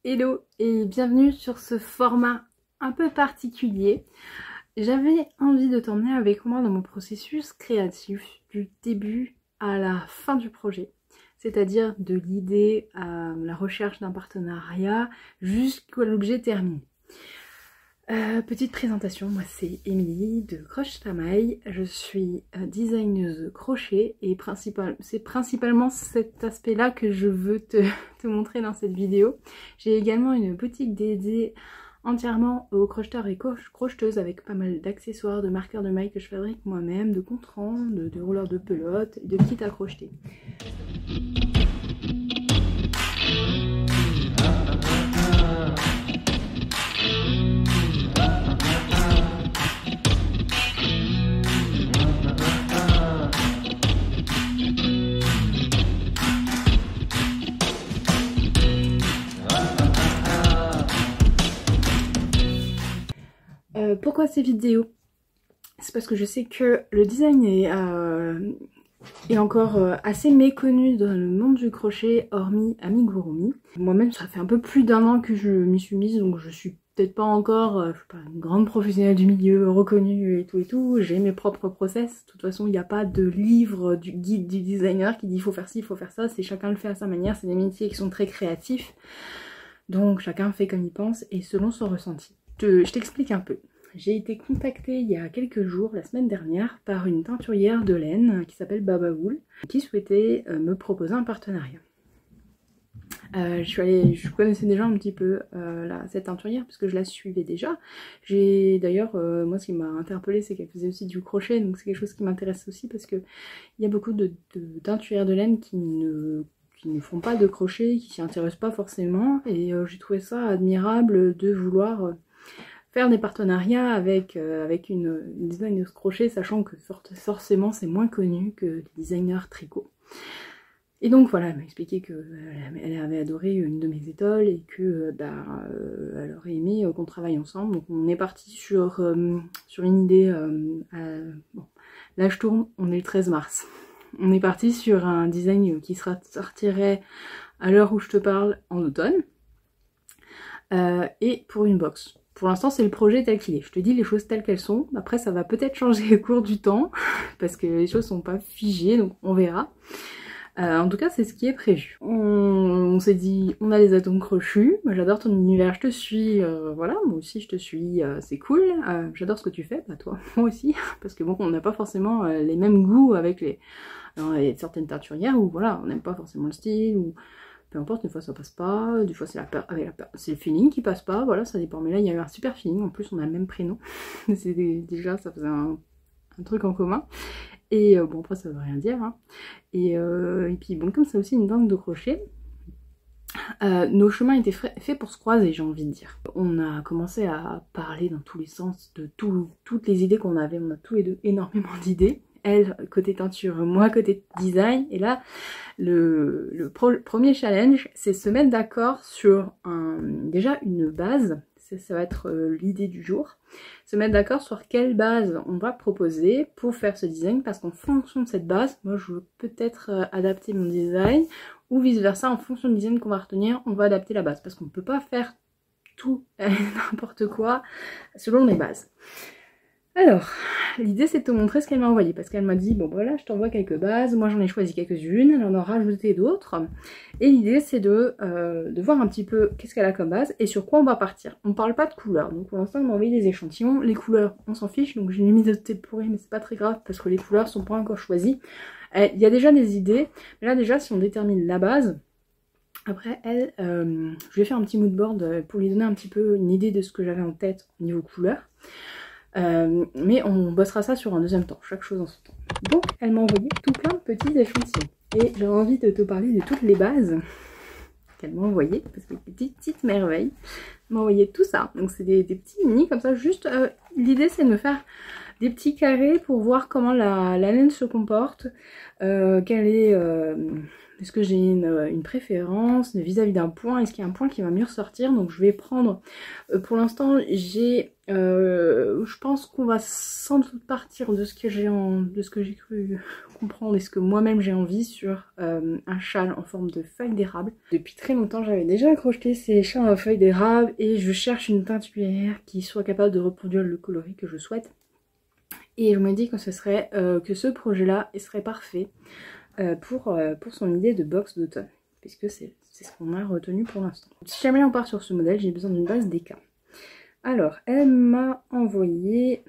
Hello et bienvenue sur ce format un peu particulier. J'avais envie de t'emmener avec moi dans mon processus créatif du début à la fin du projet. C'est-à-dire de l'idée à la recherche d'un partenariat jusqu'à l'objet terminé. Petite présentation, moi c'est Émilie de Croche Tamaille, je suis designeuse crochet et c'est principalement cet aspect là que je veux te montrer dans cette vidéo. J'ai également une boutique dédiée entièrement aux crocheteurs et crocheteuses avec pas mal d'accessoires, de marqueurs de mailles que je fabrique moi-même, de contrants, de rouleurs de pelote et de kits à crocheter. Pourquoi ces vidéos? C'est parce que je sais que le design est encore assez méconnu dans le monde du crochet, hormis amigurumi. Moi-même, ça fait un peu plus d'un an que je m'y suis mise, donc je suis peut-être pas encore je sais pas, une grande professionnelle du milieu reconnue et tout. J'ai mes propres process. De toute façon, il n'y a pas de livre du guide du designer qui dit il faut faire ci, il faut faire ça. C'est chacun le fait à sa manière. C'est des métiers qui sont très créatifs. Donc chacun fait comme il pense et selon son ressenti. Je t'explique un peu. J'ai été contactée il y a quelques jours, la semaine dernière, par une teinturière de laine qui s'appelle Baba Wool, qui souhaitait me proposer un partenariat. Je connaissais déjà un petit peu cette teinturière parce que je la suivais déjà. J'ai d'ailleurs, moi ce qui m'a interpellée c'est qu'elle faisait aussi du crochet, donc c'est quelque chose qui m'intéresse aussi parce que il y a beaucoup de teinturières de laine qui ne font pas de crochet, qui s'y intéressent pas forcément, et j'ai trouvé ça admirable de vouloir faire des partenariats avec une designeuse crochet, sachant que forcément c'est moins connu que les designers tricot. Et donc voilà, elle m'a expliqué qu'elle avait adoré une de mes étoiles et que elle aurait aimé qu'on travaille ensemble. Donc on est parti sur une idée, bon, là je tourne, on est le 13 mars. On est parti sur un design qui sortirait à l'heure où je te parle en automne, et pour une box. Pour l'instant, c'est le projet tel qu'il est. Je te dis les choses telles qu'elles sont. Après, ça va peut-être changer au cours du temps, parce que les choses sont pas figées, donc on verra. En tout cas, c'est ce qui est prévu. On s'est dit, on a les atomes crochus. Moi, j'adore ton univers, je te suis. Voilà, moi aussi, je te suis. C'est cool. J'adore ce que tu fais. Bah, toi, moi aussi. Parce que bon, on n'a pas forcément les mêmes goûts avec les... Alors, il y a certaines teinturières où, voilà, on n'aime pas forcément le style, ou... Peu importe, des fois ça passe pas, des fois c'est le feeling qui passe pas, voilà, ça dépend. Mais là il y a eu un super feeling, en plus on a le même prénom, déjà ça faisait un truc en commun. Et bon après ça veut rien dire, hein. Et puis bon, comme c'est aussi une banque de crochet, nos chemins étaient faits pour se croiser, j'ai envie de dire. On a commencé à parler dans tous les sens de toutes les idées qu'on avait, on a tous les deux énormément d'idées. Elle côté teinture, moi côté design, et là le premier challenge c'est se mettre d'accord sur déjà une base, ça va être l'idée du jour, se mettre d'accord sur quelle base on va proposer pour faire ce design, parce qu'en fonction de cette base, moi je veux peut-être adapter mon design, ou vice versa, en fonction du design qu'on va retenir, on va adapter la base, parce qu'on ne peut pas faire tout n'importe quoi selon les bases. Alors, l'idée c'est de te montrer ce qu'elle m'a envoyé, parce qu'elle m'a dit, bon voilà, je t'envoie quelques bases, moi j'en ai choisi quelques-unes, elle en a rajouté d'autres, et l'idée c'est de voir un petit peu qu'est-ce qu'elle a comme base, et sur quoi on va partir. On parle pas de couleurs, donc pour l'instant elle m'a envoyé des échantillons, les couleurs on s'en fiche, donc j'ai mis de thé pourri, mais c'est pas très grave, parce que les couleurs sont pas encore choisies. Il y a déjà des idées, mais là déjà si on détermine la base, après elle, je vais faire un petit mood board pour lui donner un petit peu une idée de ce que j'avais en tête au niveau couleur. Mais on bossera ça sur un deuxième temps, chaque chose en son temps. Donc elle m'a envoyé tout plein de petits échantillons. Et j'ai envie de te parler de toutes les bases qu'elle m'a envoyées, parce que c'est des petites merveilles. Elle m'a envoyé tout ça, donc c'est des petits mini comme ça, juste l'idée c'est de me faire des petits carrés pour voir comment la laine se comporte, quelle est... est-ce que j'ai une préférence vis-à-vis d'un point? Est-ce qu'il y a un point qui va mieux ressortir? Donc je vais prendre, pour l'instant j'ai, je pense qu'on va sans doute partir de ce que j'ai cru comprendre et ce que moi-même j'ai envie sur un châle en forme de feuille d'érable. Depuis très longtemps j'avais déjà crocheté ces châles en feuille d'érable et je cherche une teinturière qui soit capable de reproduire le coloris que je souhaite. Et je me dis que ce serait, que ce projet-là serait parfait. Pour son idée de box d'automne, puisque c'est ce qu'on a retenu pour l'instant. Si jamais on part sur ce modèle, j'ai besoin d'une base DK. Alors, elle m'a envoyé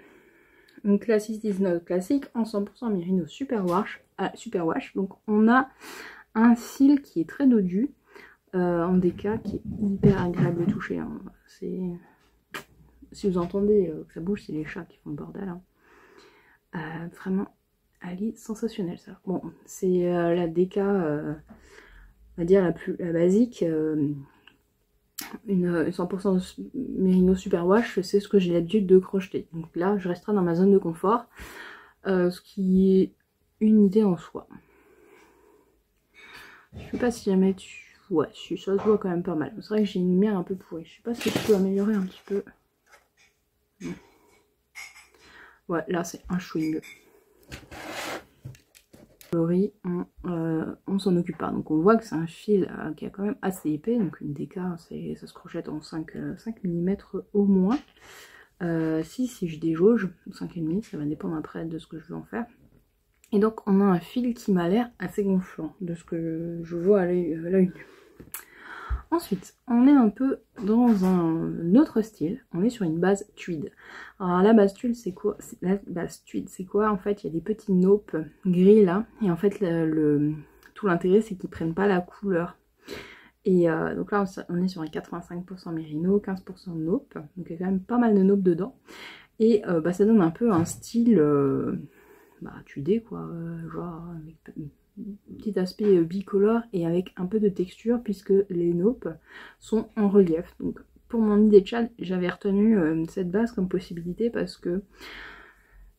une Classic 19 classique en 100% Merino Super Wash. Donc on a un fil qui est très dodu, en DK, qui est hyper agréable à toucher. Hein. Si vous entendez que ça bouge, c'est les chats qui font le bordel. Hein. Vraiment... elle est sensationnelle ça. Bon, c'est la DK, on va dire la basique, une 100% Merino Super Wash, c'est ce que j'ai l'habitude de crocheter. Donc là, je resterai dans ma zone de confort, ce qui est une idée en soi. Je sais pas si jamais tu... ouais, ça se voit quand même pas mal. C'est vrai que j'ai une lumière un peu pourrie. Je sais pas si je peux améliorer un petit peu. Ouais, là c'est un chouï mieux. On s'en occupe pas. Donc on voit que c'est un fil qui est quand même assez épais. Donc une DK, ça se crochette en 5 mm au moins. Si je déjauge, 5,5, ça va dépendre après de ce que je veux en faire. Et donc on a un fil qui m'a l'air assez gonflant de ce que je vois à l'œil nu. Ensuite, on est un peu dans un autre style, on est sur une base tweed. Alors la base tweed c'est quoi? En fait il y a des petits naupes gris là, et en fait tout l'intérêt c'est qu'ils prennent pas la couleur. Et donc là on est sur un 85% Merino, 15% naupe, donc il y a quand même pas mal de naupes dedans. Et ça donne un peu un style tweedé quoi, genre avec petit aspect bicolore et avec un peu de texture puisque les naupes sont en relief. Donc pour mon idée de châle, j'avais retenu cette base comme possibilité parce que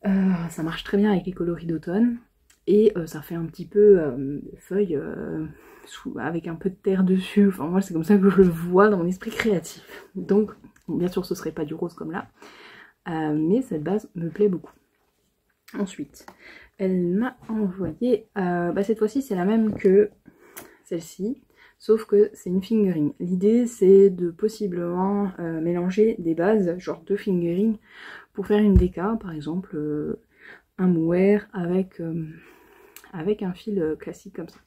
ça marche très bien avec les coloris d'automne et ça fait un petit peu feuille avec un peu de terre dessus. Enfin moi c'est comme ça que je le vois dans mon esprit créatif. Donc bien sûr ce serait pas du rose comme là, mais cette base me plaît beaucoup. Ensuite, elle m'a envoyé, cette fois-ci c'est la même que celle-ci, sauf que c'est une fingering. L'idée c'est de possiblement mélanger des bases, genre deux fingerings, pour faire une DK, par exemple un mohair avec un fil classique comme ça.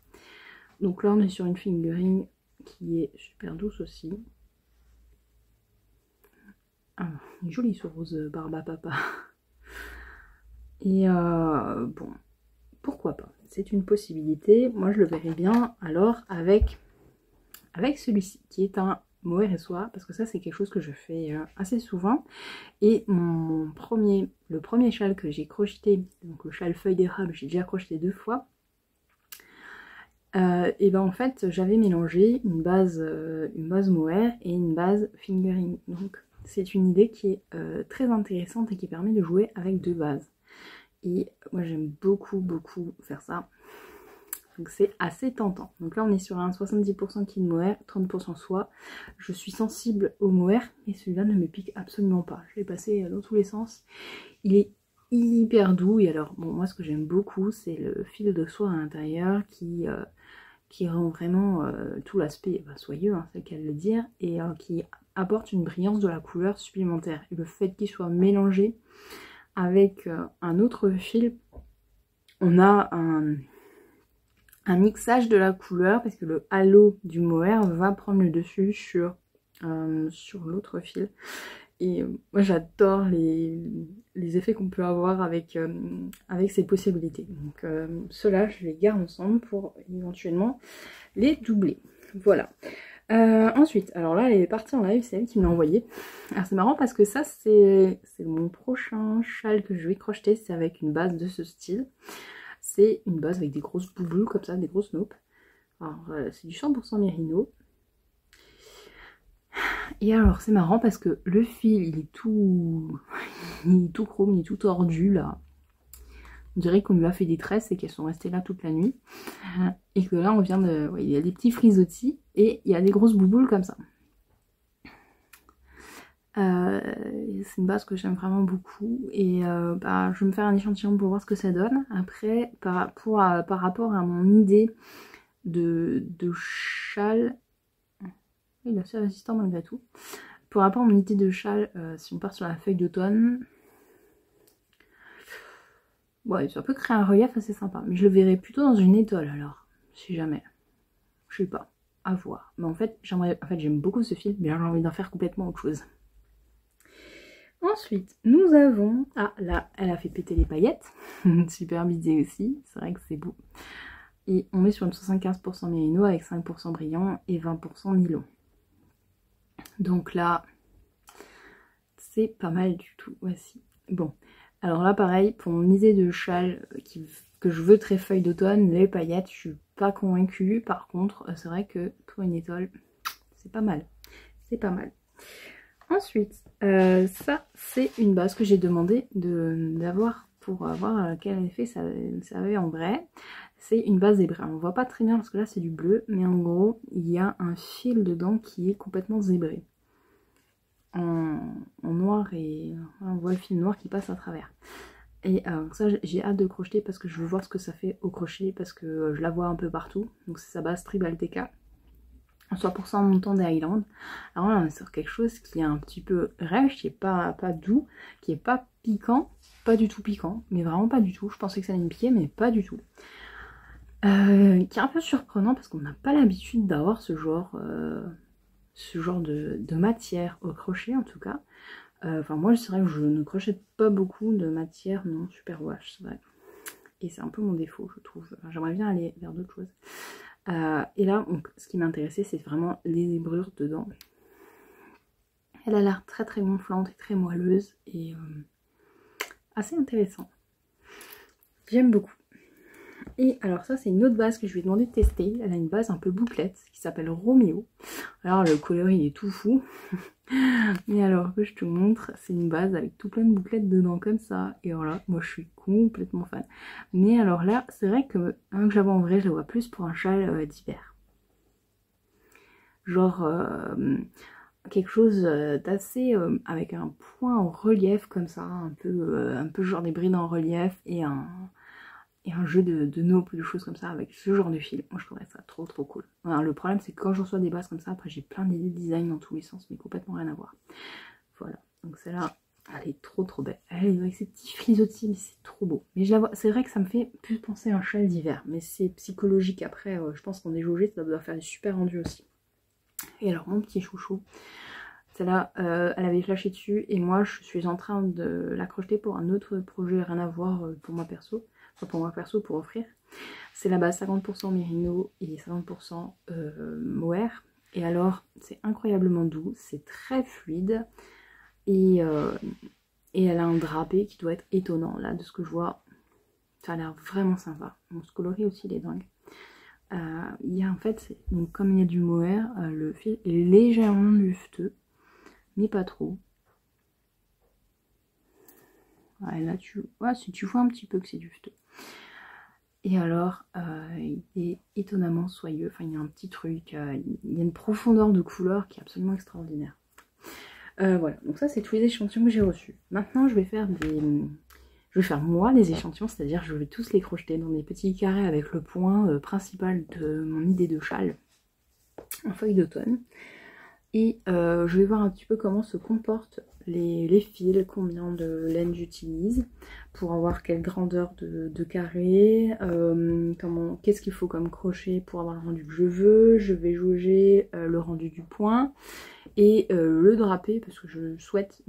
Donc là on est sur une fingering qui est super douce aussi. Ah, jolie ce rose barbe à papa. Et bon, pourquoi pas, c'est une possibilité. Moi je le verrais bien alors avec celui-ci qui est un mohair et soie, parce que ça c'est quelque chose que je fais assez souvent. Et le premier châle que j'ai crocheté, donc le châle feuille d'érable, j'ai déjà crocheté 2 fois. Et en fait j'avais mélangé une base mohair et une base fingering. Donc c'est une idée qui est très intéressante et qui permet de jouer avec 2 bases. Et moi j'aime beaucoup faire ça, donc c'est assez tentant. Donc là on est sur un 70% kit mohair, 30% soie. Je suis sensible au mohair et celui-là ne me pique absolument pas. Je l'ai passé dans tous les sens. Il est hyper doux et alors bon, moi ce que j'aime beaucoup c'est le fil de soie à l'intérieur qui rend vraiment tout l'aspect soyeux, hein, c'est le cas de le dire, et qui apporte une brillance de la couleur supplémentaire. Et le fait qu'il soit mélangé avec un autre fil, on a un mixage de la couleur parce que le halo du mohair va prendre le dessus sur l'autre fil. Et moi j'adore les effets qu'on peut avoir avec ces possibilités. Donc ceux-là je les garde ensemble pour éventuellement les doubler. Voilà. Ensuite, alors là elle est partie en live, c'est elle qui me l'a envoyé. Alors c'est marrant parce que ça c'est mon prochain châle que je vais crocheter, c'est avec une base de ce style. C'est une base avec des grosses bouboules comme ça, des grosses naupes. Alors c'est du 100% Merino. Et alors c'est marrant parce que le fil il est tout ni tout chrome, ni tout tordu là. On dirait qu'on lui a fait des tresses et qu'elles sont restées là toute la nuit. Et que là on vient de... Ouais, il y a des petits frisottis et il y a des grosses bouboules comme ça. C'est une base que j'aime vraiment beaucoup et bah, je vais me faire un échantillon pour voir ce que ça donne. Après, par rapport à mon idée de châle, il est assez résistant malgré tout. Par rapport à mon idée de châle, si on part sur la feuille d'automne, ouais, ça peut créer un relief assez sympa, mais je le verrai plutôt dans une étole alors, si jamais. Je sais pas, à voir. Mais en fait, j'aime beaucoup ce fil, mais j'ai envie d'en faire complètement autre chose. Ensuite, nous avons... Ah, là, elle a fait péter les paillettes. Superbe idée aussi, c'est vrai que c'est beau. Et on est sur une 75% mérino avec 5% brillant et 20% nylon. Donc là, c'est pas mal du tout. Voici. Bon, alors là, pareil, pour mon idée de châle que je veux très feuille d'automne, les paillettes, je suis pas convaincue. Par contre, c'est vrai que pour une étole, c'est pas mal. C'est pas mal. Ensuite, ça c'est une base que j'ai demandé d'avoir pour voir quel effet ça avait en vrai. C'est une base zébrée. On voit pas très bien parce que là c'est du bleu, mais en gros il y a un fil dedans qui est complètement zébré. En noir et on voit le fil noir qui passe à travers. Et ça j'ai hâte de crocheter parce que je veux voir ce que ça fait au crochet parce que je la vois un peu partout. Donc c'est sa base Tribalteca. 100% montant des Highlands. Alors là on est sur quelque chose qui est un petit peu rêche, qui est pas doux, qui est pas piquant, pas du tout piquant, mais vraiment pas du tout. Je pensais que ça allait me piquer, mais pas du tout. Qui est un peu surprenant parce qu'on n'a pas l'habitude d'avoir ce genre de matière au crochet en tout cas. Enfin moi c'est vrai que je ne crochète pas beaucoup de matière non super wash, c'est vrai. Et c'est un peu mon défaut je trouve. Enfin, j'aimerais bien aller vers d'autres choses. Et là, donc, ce qui m'intéressait, c'est vraiment les zébrures dedans. Elle a l'air très très gonflante et très moelleuse et assez intéressant. J'aime beaucoup. Et alors ça, c'est une autre base que je lui ai demandé de tester. Elle a une base un peu bouclette qui s'appelle Roméo. Alors le coloris il est tout fou. Mais alors que je te montre, c'est une base avec tout plein de bouclettes dedans comme ça. Et voilà, moi je suis complètement fan. Mais alors là, c'est vrai que j'avais en vrai, je la vois plus pour un châle d'hiver. Genre quelque chose d'assez avec un point en relief comme ça, un peu genre des brides en relief et un jeu de naupes ou de choses comme ça avec ce genre de fil. Moi je trouverais ça trop trop cool. Alors, le problème c'est que quand je reçois des bases comme ça, après j'ai plein d'idées de design dans tous les sens mais complètement rien à voir. Voilà, donc celle-là, elle est trop trop belle. Elle est avec ces petits frisottis, mais c'est trop beau. Mais je la vois, c'est vrai que ça me fait plus penser à un châle d'hiver, mais c'est psychologique après, je pense qu'on est jaugé, ça doit faire du super rendu aussi. Et alors mon petit chouchou, celle-là, elle avait flashé dessus et moi je suis en train de la crocheter pour un autre projet, rien à voir pour moi perso. Enfin pour moi perso, pour offrir. C'est la base 50% mérino et 50% mohair. Et alors, c'est incroyablement doux, c'est très fluide. Et elle a un drapé qui doit être étonnant. Là, de ce que je vois, ça a l'air vraiment sympa. Bon, ce coloris aussi, il est dingue. Il y a en fait, donc comme il y a du mohair, le fil est légèrement lufteux, mais pas trop. Ouais, là, si tu vois un petit peu que c'est lufteux. Et alors, il est étonnamment soyeux. Enfin, il y a un petit truc, il y a une profondeur de couleur qui est absolument extraordinaire. Voilà, donc ça, c'est tous les échantillons que j'ai reçus. Maintenant, je vais faire moi des échantillons, c'est-à-dire je vais tous les crocheter dans des petits carrés avec le point principal de mon idée de châle en feuille d'automne. Et je vais voir un petit peu comment se comportent les fils, combien de laine j'utilise pour avoir quelle grandeur de carré, qu'est-ce qu'il faut comme crochet pour avoir le rendu que je veux. Je vais jauger le rendu du point et le drapé parce que je souhaite,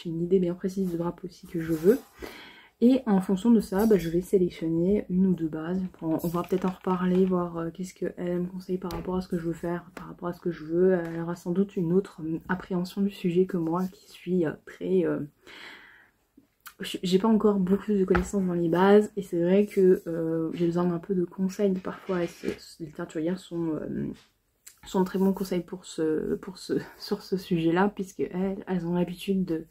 j'ai une idée bien précise de drapé aussi que je veux. Et en fonction de ça, je vais sélectionner une ou deux bases. On va peut-être en reparler, voir qu'est-ce qu'elle me conseille par rapport à ce que je veux faire, par rapport à ce que je veux. Elle aura sans doute une autre appréhension du sujet que moi, qui suis très... J'ai pas encore beaucoup de connaissances dans les bases, et c'est vrai que j'ai besoin d'un peu de conseils parfois. Les teinturières sont très bons conseils sur ce sujet-là, puisque elles ont l'habitude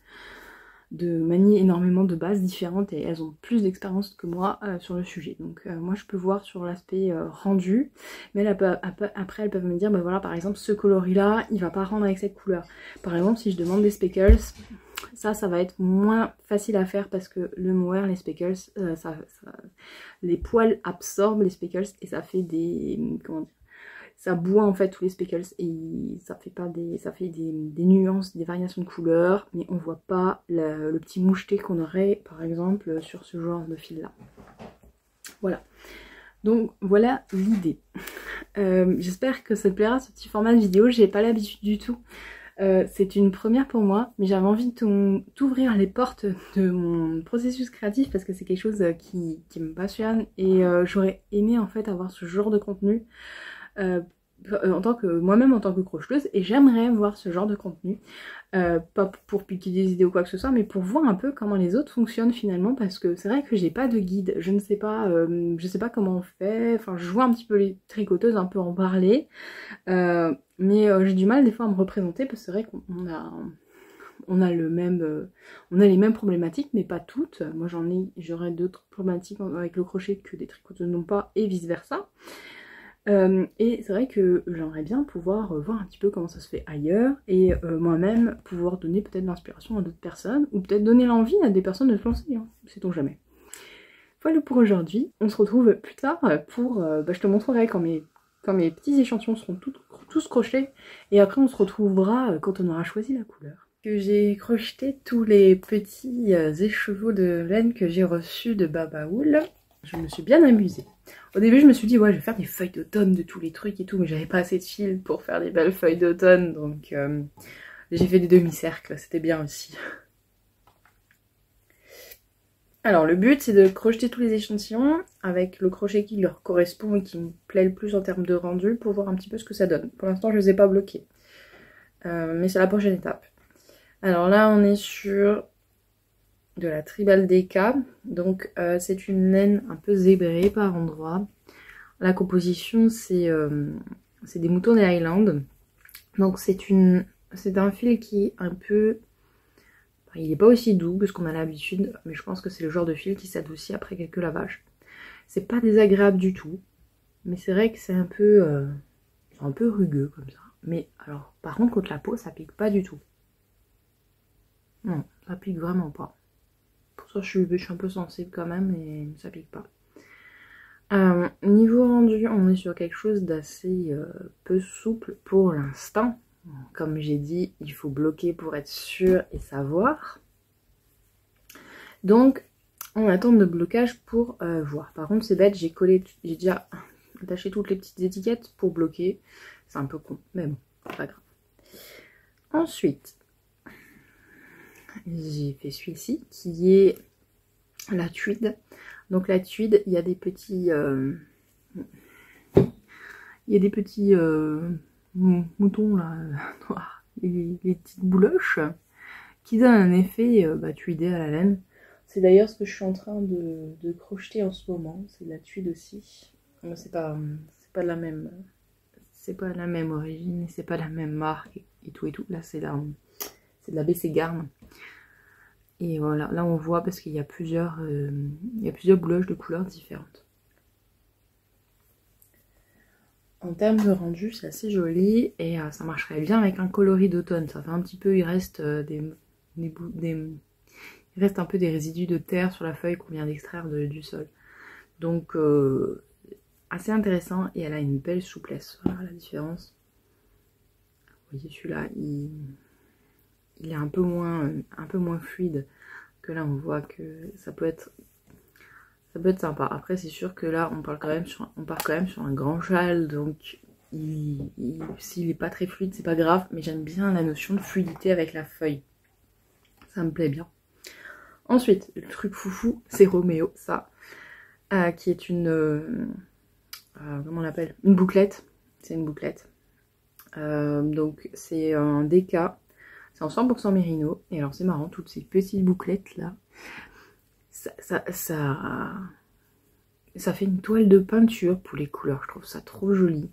de manier énormément de bases différentes et elles ont plus d'expérience que moi sur le sujet. Donc moi je peux voir sur l'aspect rendu, mais après elles peuvent me dire, bah voilà, par exemple ce coloris là, il va pas rendre avec cette couleur. Par exemple si je demande des speckles, ça va être moins facile à faire parce que le mohair, les speckles, les poils absorbent les speckles et ça fait des... comment dire, ça boit en fait tous les speckles et ça fait pas des, ça fait des nuances, des variations de couleurs, mais on voit pas le petit moucheté qu'on aurait par exemple sur ce genre de fil là. Voilà. Donc voilà l'idée. J'espère que ça te plaira ce petit format de vidéo, j'ai pas l'habitude du tout. C'est une première pour moi, mais j'avais envie de t'ouvrir les portes de mon processus créatif parce que c'est quelque chose qui me passionne et j'aurais aimé en fait avoir ce genre de contenu en tant que moi-même en tant que crocheteuse, et j'aimerais voir ce genre de contenu, pas pour piquer des idées ou quoi que ce soit, mais pour voir un peu comment les autres fonctionnent finalement, parce que c'est vrai que j'ai pas de guide, je ne sais pas, je sais pas comment on fait, enfin je vois un petit peu les tricoteuses un peu en parler, mais j'ai du mal des fois à me représenter parce que c'est vrai qu'on a on a les mêmes problématiques, mais pas toutes. Moi j'aurais d'autres problématiques avec le crochet que des tricoteuses n'ont pas, et vice versa. Et c'est vrai que j'aimerais bien pouvoir voir un petit peu comment ça se fait ailleurs et moi-même pouvoir donner peut-être l'inspiration à d'autres personnes ou peut-être donner l'envie à des personnes de se lancer, hein, sait-on jamais. Voilà pour aujourd'hui, on se retrouve plus tard pour... je te montrerai quand mes petits échantillons seront tous crochetés et après on se retrouvera quand on aura choisi la couleur. Que j'ai crocheté tous les petits écheveaux de laine que j'ai reçus de Babaoul. Je me suis bien amusée. Au début je me suis dit ouais je vais faire des feuilles d'automne de tous les trucs et tout, mais j'avais pas assez de fil pour faire des belles feuilles d'automne, donc j'ai fait des demi-cercles, c'était bien aussi. Alors le but c'est de crocheter tous les échantillons avec le crochet qui leur correspond et qui me plaît le plus en termes de rendu pour voir un petit peu ce que ça donne. Pour l'instant je les ai pas bloqués, mais c'est la prochaine étape. Alors là on est sur de la Tribal DK, donc c'est une laine un peu zébrée par endroits. La composition c'est des moutons des Highlands, donc c'est un fil qui est un peu, il n'est pas aussi doux que ce qu'on a l'habitude, mais je pense que c'est le genre de fil qui s'adoucit après quelques lavages. C'est pas désagréable du tout, mais c'est vrai que c'est un peu rugueux comme ça. Mais alors par contre la peau ça pique pas du tout. Non, ça pique vraiment pas. Pour ça je suis un peu sensible quand même, et ça pique pas. Niveau rendu, on est sur quelque chose d'assez peu souple pour l'instant. Comme j'ai dit, il faut bloquer pour être sûr et savoir. Donc, on attend de blocage pour voir. Par contre, c'est bête, j'ai déjà attaché toutes les petites étiquettes pour bloquer. C'est un peu con, mais bon, pas grave. Ensuite, j'ai fait celui-ci qui est la tweed. Donc la tweed, il y a des petits moutons là noirs, les petites bouloches qui donnent un effet tweedé à la laine. C'est d'ailleurs ce que je suis en train de crocheter en ce moment, c'est de la tweed aussi. C'est pas de la même, c'est pas la même origine, c'est pas la même marque et tout. Là c'est de la BC Garn. Et voilà, là on voit parce qu'il y a plusieurs bouloches de couleurs différentes. En termes de rendu, c'est assez joli et ça marcherait bien avec un coloris d'automne. Ça fait un petit peu, il reste il reste un peu des résidus de terre sur la feuille qu'on vient d'extraire du sol. Donc assez intéressant, et elle a une belle souplesse. Voilà la différence. Vous voyez, celui-là, il est un peu moins fluide que là. On voit que ça peut être sympa. Après c'est sûr que là on part quand même sur un grand châle, donc s'il est pas très fluide c'est pas grave, mais j'aime bien la notion de fluidité avec la feuille, ça me plaît bien. Ensuite le truc foufou c'est Roméo, ça qui est une comment on l'appelle, une bouclette. C'est une bouclette, donc c'est un DK, c'est en 100% mérino. Et alors c'est marrant, toutes ces petites bouclettes là, ça fait une toile de peinture pour les couleurs. Je trouve ça trop joli.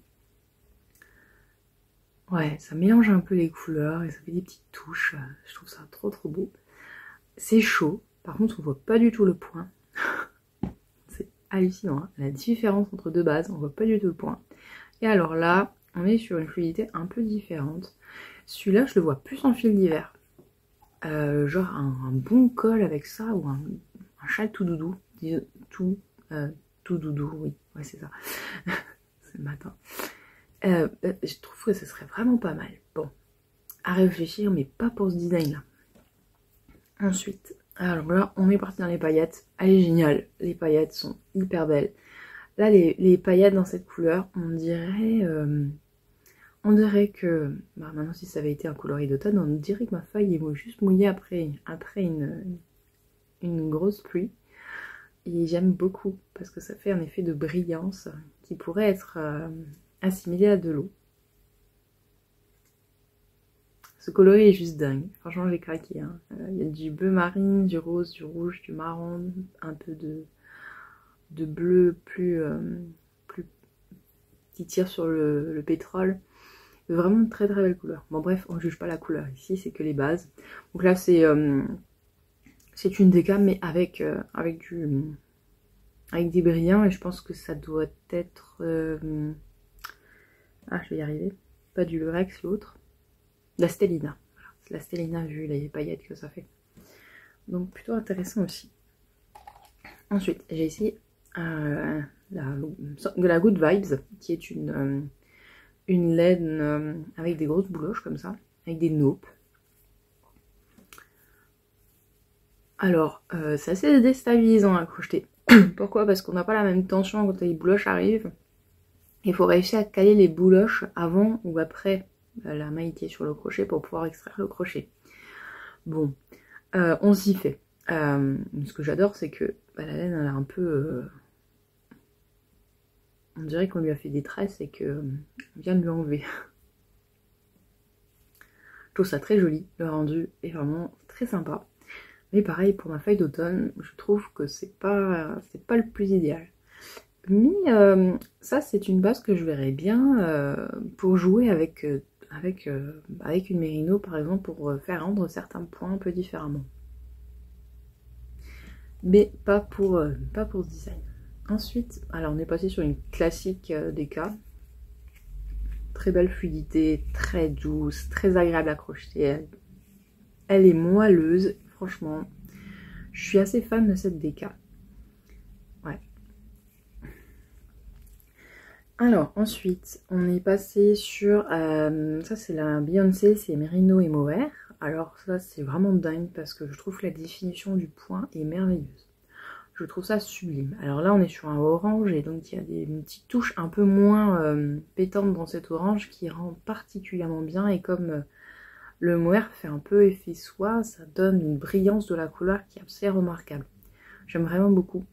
Ouais, ça mélange un peu les couleurs et ça fait des petites touches. Je trouve ça trop beau. c'est chaud, par contre on voit pas du tout le point. C'est hallucinant, hein, la différence entre deux bases, on voit pas du tout le point. Et alors là, on est sur une fluidité un peu différente. Celui-là, je le vois plus en fil d'hiver. Genre un bon col avec ça, ou un châle tout doudou. Tout doudou, oui, ouais c'est ça. C'est le matin. Je trouve que ce serait vraiment pas mal. Bon, à réfléchir, mais pas pour ce design-là. Ensuite, alors là, on est parti dans les paillettes. Elle est géniale, les paillettes sont hyper belles. Là, les paillettes dans cette couleur, on dirait que, bah maintenant si ça avait été un coloris d'automne, on dirait que ma feuille est juste mouillée après une grosse pluie. Et j'aime beaucoup parce que ça fait un effet de brillance qui pourrait être assimilé à de l'eau. Ce coloris est juste dingue, franchement j'ai craqué. Hein. Il y a du bleu marine, du rose, du rouge, du marron, un peu de bleu plus qui tire sur le pétrole. Vraiment très très belle couleur. Bon bref, on juge pas la couleur ici, c'est que les bases. Donc là c'est une déca mais avec des brillants et je pense que ça doit être... Ah je vais y arriver. Pas du Lurex l'autre. La Stellina. Voilà. C'est la Stellina vu les paillettes que ça fait. Donc plutôt intéressant aussi. Ensuite j'ai essayé la Good Vibes qui est une laine avec des grosses bouloches comme ça, avec des naupes. Alors, c'est assez déstabilisant à crocheter. Pourquoi? Parce qu'on n'a pas la même tension quand les bouloches arrivent. Il faut réussir à caler les bouloches avant ou après la maille qui est sur le crochet pour pouvoir extraire le crochet. Bon, on s'y fait. Ce que j'adore, c'est que la laine, elle a un peu... on dirait qu'on lui a fait des tresses et qu'on vient de lui enlever. Je trouve ça très joli, le rendu est vraiment très sympa. Mais pareil, pour ma feuille d'automne, je trouve que c'est pas le plus idéal. Mais ça, c'est une base que je verrais bien pour jouer avec une mérino, par exemple, pour faire rendre certains points un peu différemment. Mais pas pour ce design. Ensuite, alors on est passé sur une classique déca. Très belle fluidité, très douce, très agréable à crocheter. Elle est moelleuse, franchement. Je suis assez fan de cette déca. Ouais. Alors ensuite, on est passé sur... ça c'est la Beyoncé, c'est Merino et Mohair. Alors ça c'est vraiment dingue parce que je trouve que la définition du point est merveilleuse. Je trouve ça sublime. Alors là on est sur un orange et donc il y a une petite touche un peu moins pétante dans cet orange qui rend particulièrement bien. Et comme le mohair fait un peu effet soie, ça donne une brillance de la couleur qui est assez remarquable. J'aime vraiment beaucoup.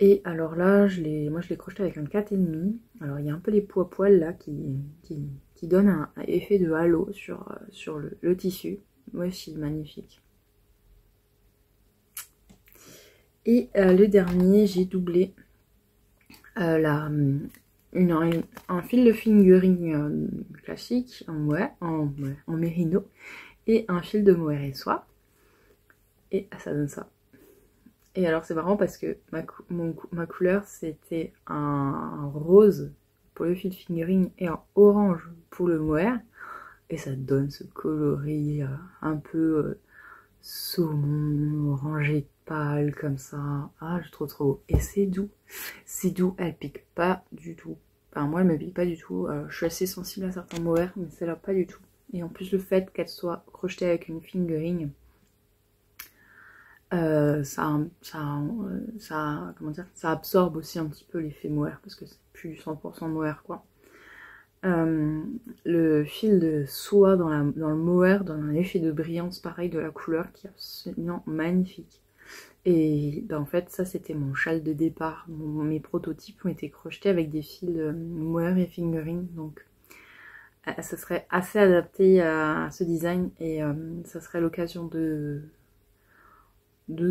Et alors là, moi je l'ai crocheté avec un 4,5. Alors il y a un peu les poils là qui donnent un effet de halo sur le tissu. Moi aussi, magnifique. Et le dernier, j'ai doublé un fil de fingering classique en mérino et un fil de mohair et soie. Et ça donne ça. Et alors c'est marrant parce que ma couleur c'était un rose pour le fil fingering et un orange pour le mohair. Et ça donne ce coloris un peu saumon, orangé pâle comme ça. Ah je trouve trop beau. Et c'est doux. C'est doux, elle pique pas du tout. Enfin moi elle me pique pas du tout. Je suis assez sensible à certains mohair mais celle-là pas du tout. Et en plus le fait qu'elle soit crochetée avec une fingering... ça absorbe aussi un petit peu l'effet mohair parce que c'est plus 100% mohair quoi. Le fil de soie dans le mohair donne un effet de brillance pareil de la couleur qui est absolument magnifique. Et en fait ça c'était mon châle de départ. Mes prototypes ont été crochetés avec des fils mohair et fingering, donc ça serait assez adapté à ce design et ça serait l'occasion de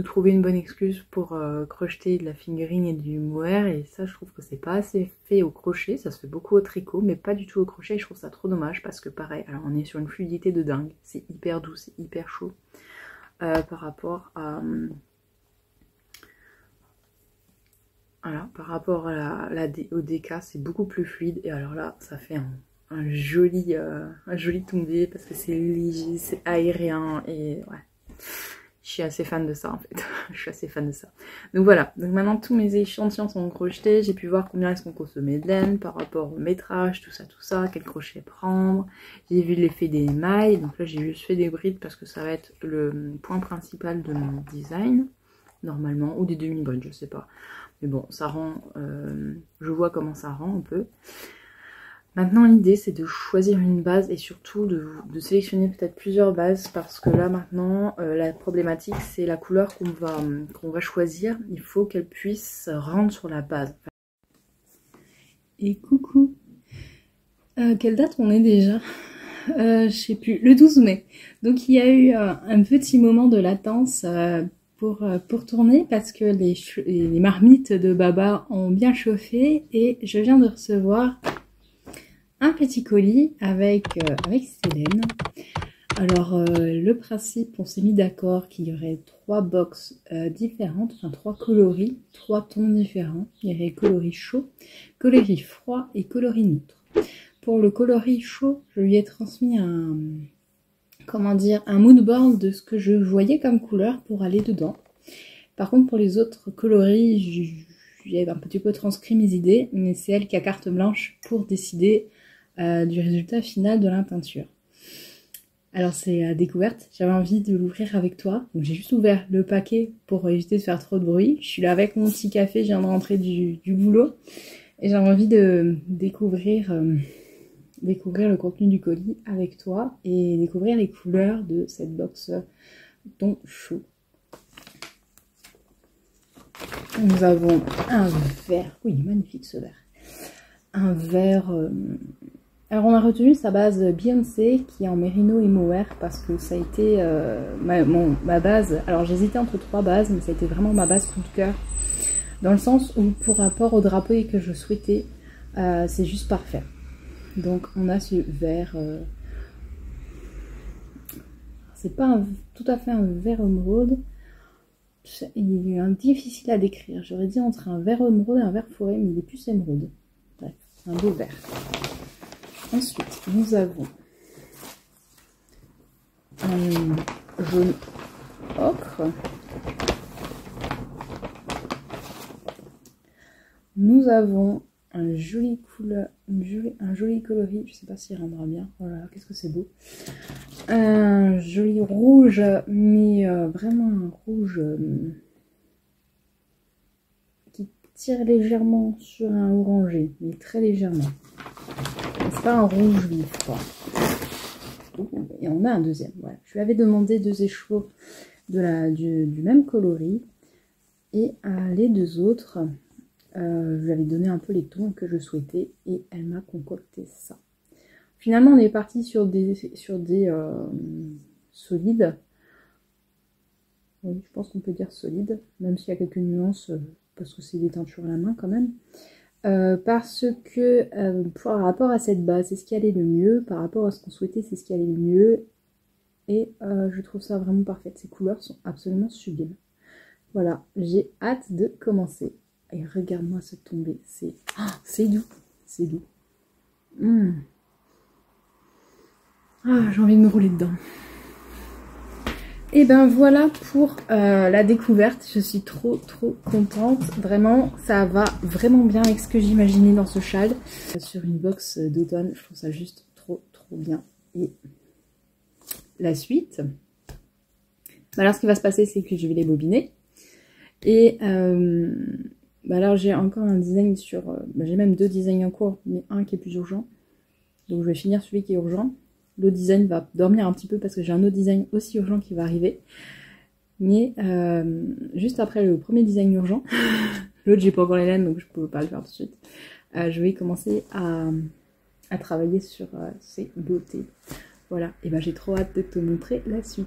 trouver une bonne excuse pour crocheter de la fingering et du mohair. Et ça je trouve que c'est pas assez fait au crochet, ça se fait beaucoup au tricot mais pas du tout au crochet et je trouve ça trop dommage parce que pareil, alors on est sur une fluidité de dingue, c'est hyper doux, c'est hyper chaud. par rapport à... Voilà, par rapport à au DK, c'est beaucoup plus fluide. Et alors là, ça fait un joli tombé parce que c'est léger, c'est aérien. Et ouais, je suis assez fan de ça en fait. Je suis assez fan de ça. Donc voilà, donc maintenant tous mes échantillons sont crochetés. J'ai pu voir combien est-ce qu'on consommait de laine par rapport au métrage, tout ça, quel crochet prendre. J'ai vu l'effet des mailles. Donc là, j'ai juste fait des brides parce que ça va être le point principal de mon design, normalement. Ou des demi-brides, je sais pas. Mais bon, ça rend, je vois comment ça rend un peu. Maintenant, l'idée, c'est de choisir une base et surtout de sélectionner peut-être plusieurs bases parce que là, maintenant, la problématique, c'est la couleur qu'on va choisir. Il faut qu'elle puisse rendre sur la base. Et coucou, quelle date on est déjà? Je sais plus, le 12 mai. Donc, il y a eu un petit moment de latence pour tourner parce que les marmites de Baba ont bien chauffé et je viens de recevoir un petit colis avec Célène. Alors le principe, on s'est mis d'accord qu'il y aurait 3 box différentes, enfin 3 coloris, 3 tons différents. Il y aurait coloris chaud, coloris froid et coloris neutre. Pour le coloris chaud, je lui ai transmis un mood board de ce que je voyais comme couleur pour aller dedans. Par contre, pour les autres coloris, j'ai un petit peu transcrit mes idées, mais c'est elle qui a carte blanche pour décider du résultat final de la teinture. Alors c'est à découverte, j'avais envie de l'ouvrir avec toi, donc j'ai juste ouvert le paquet pour éviter de faire trop de bruit. Je suis là avec mon petit café, je viens de rentrer du boulot, et j'avais envie de découvrir le contenu du colis avec toi et découvrir les couleurs de cette box ton chou. Nous avons un vert, oui magnifique ce vert, un vert, alors on a retenu sa base Beyoncé qui est en mérino et mohair parce que ça a été ma base, alors j'hésitais entre 3 bases mais ça a été vraiment ma base coup de cœur dans le sens où pour rapport au drapeau que je souhaitais c'est juste parfait. Donc on a ce vert, c'est pas tout à fait un vert émeraude, il est difficile à décrire, j'aurais dit entre un vert émeraude et un vert forêt, mais il est plus émeraude. Bref, un beau vert. Ensuite, nous avons un jaune ocre. Nous avons un joli coloris, je sais pas s'il rendra bien. Voilà, qu'est-ce que c'est beau. Un joli rouge, mais vraiment un rouge qui tire légèrement sur un orangé, mais très légèrement. C'est pas un rouge vif, quoi. Et on a un deuxième. Voilà. Je lui avais demandé 2 écheveaux du même coloris. Et les 2 autres, je lui avais donné un peu les tons que je souhaitais. Et elle m'a concocté ça. Finalement, on est parti sur des solides. Oui, je pense qu'on peut dire solides. Même s'il y a quelques nuances, parce que c'est des teintures à la main quand même. Parce que par rapport à cette base, c'est ce qui allait le mieux, par rapport à ce qu'on souhaitait, c'est ce qui allait le mieux, et je trouve ça vraiment parfait. Ces couleurs sont absolument sublimes. Voilà, j'ai hâte de commencer. Et regarde-moi ce tombé, c'est doux, c'est doux. Ah, j'ai envie de me rouler dedans. Et ben voilà pour la découverte, je suis trop contente, vraiment ça va vraiment bien avec ce que j'imaginais dans ce châle. Sur une box d'automne, je trouve ça juste trop bien. Et la suite, alors ce qui va se passer c'est que je vais les bobiner. Et alors j'ai encore un design sur, j'ai même 2 designs en cours, mais un qui est plus urgent. Donc je vais finir celui qui est urgent. L'autre design va dormir un petit peu parce que j'ai un autre design aussi urgent qui va arriver. Mais juste après le premier design urgent, l'autre j'ai pas encore les laines donc je peux pas le faire tout de suite. Je vais commencer à travailler sur ces beautés. Voilà, et ben j'ai trop hâte de te montrer la suite.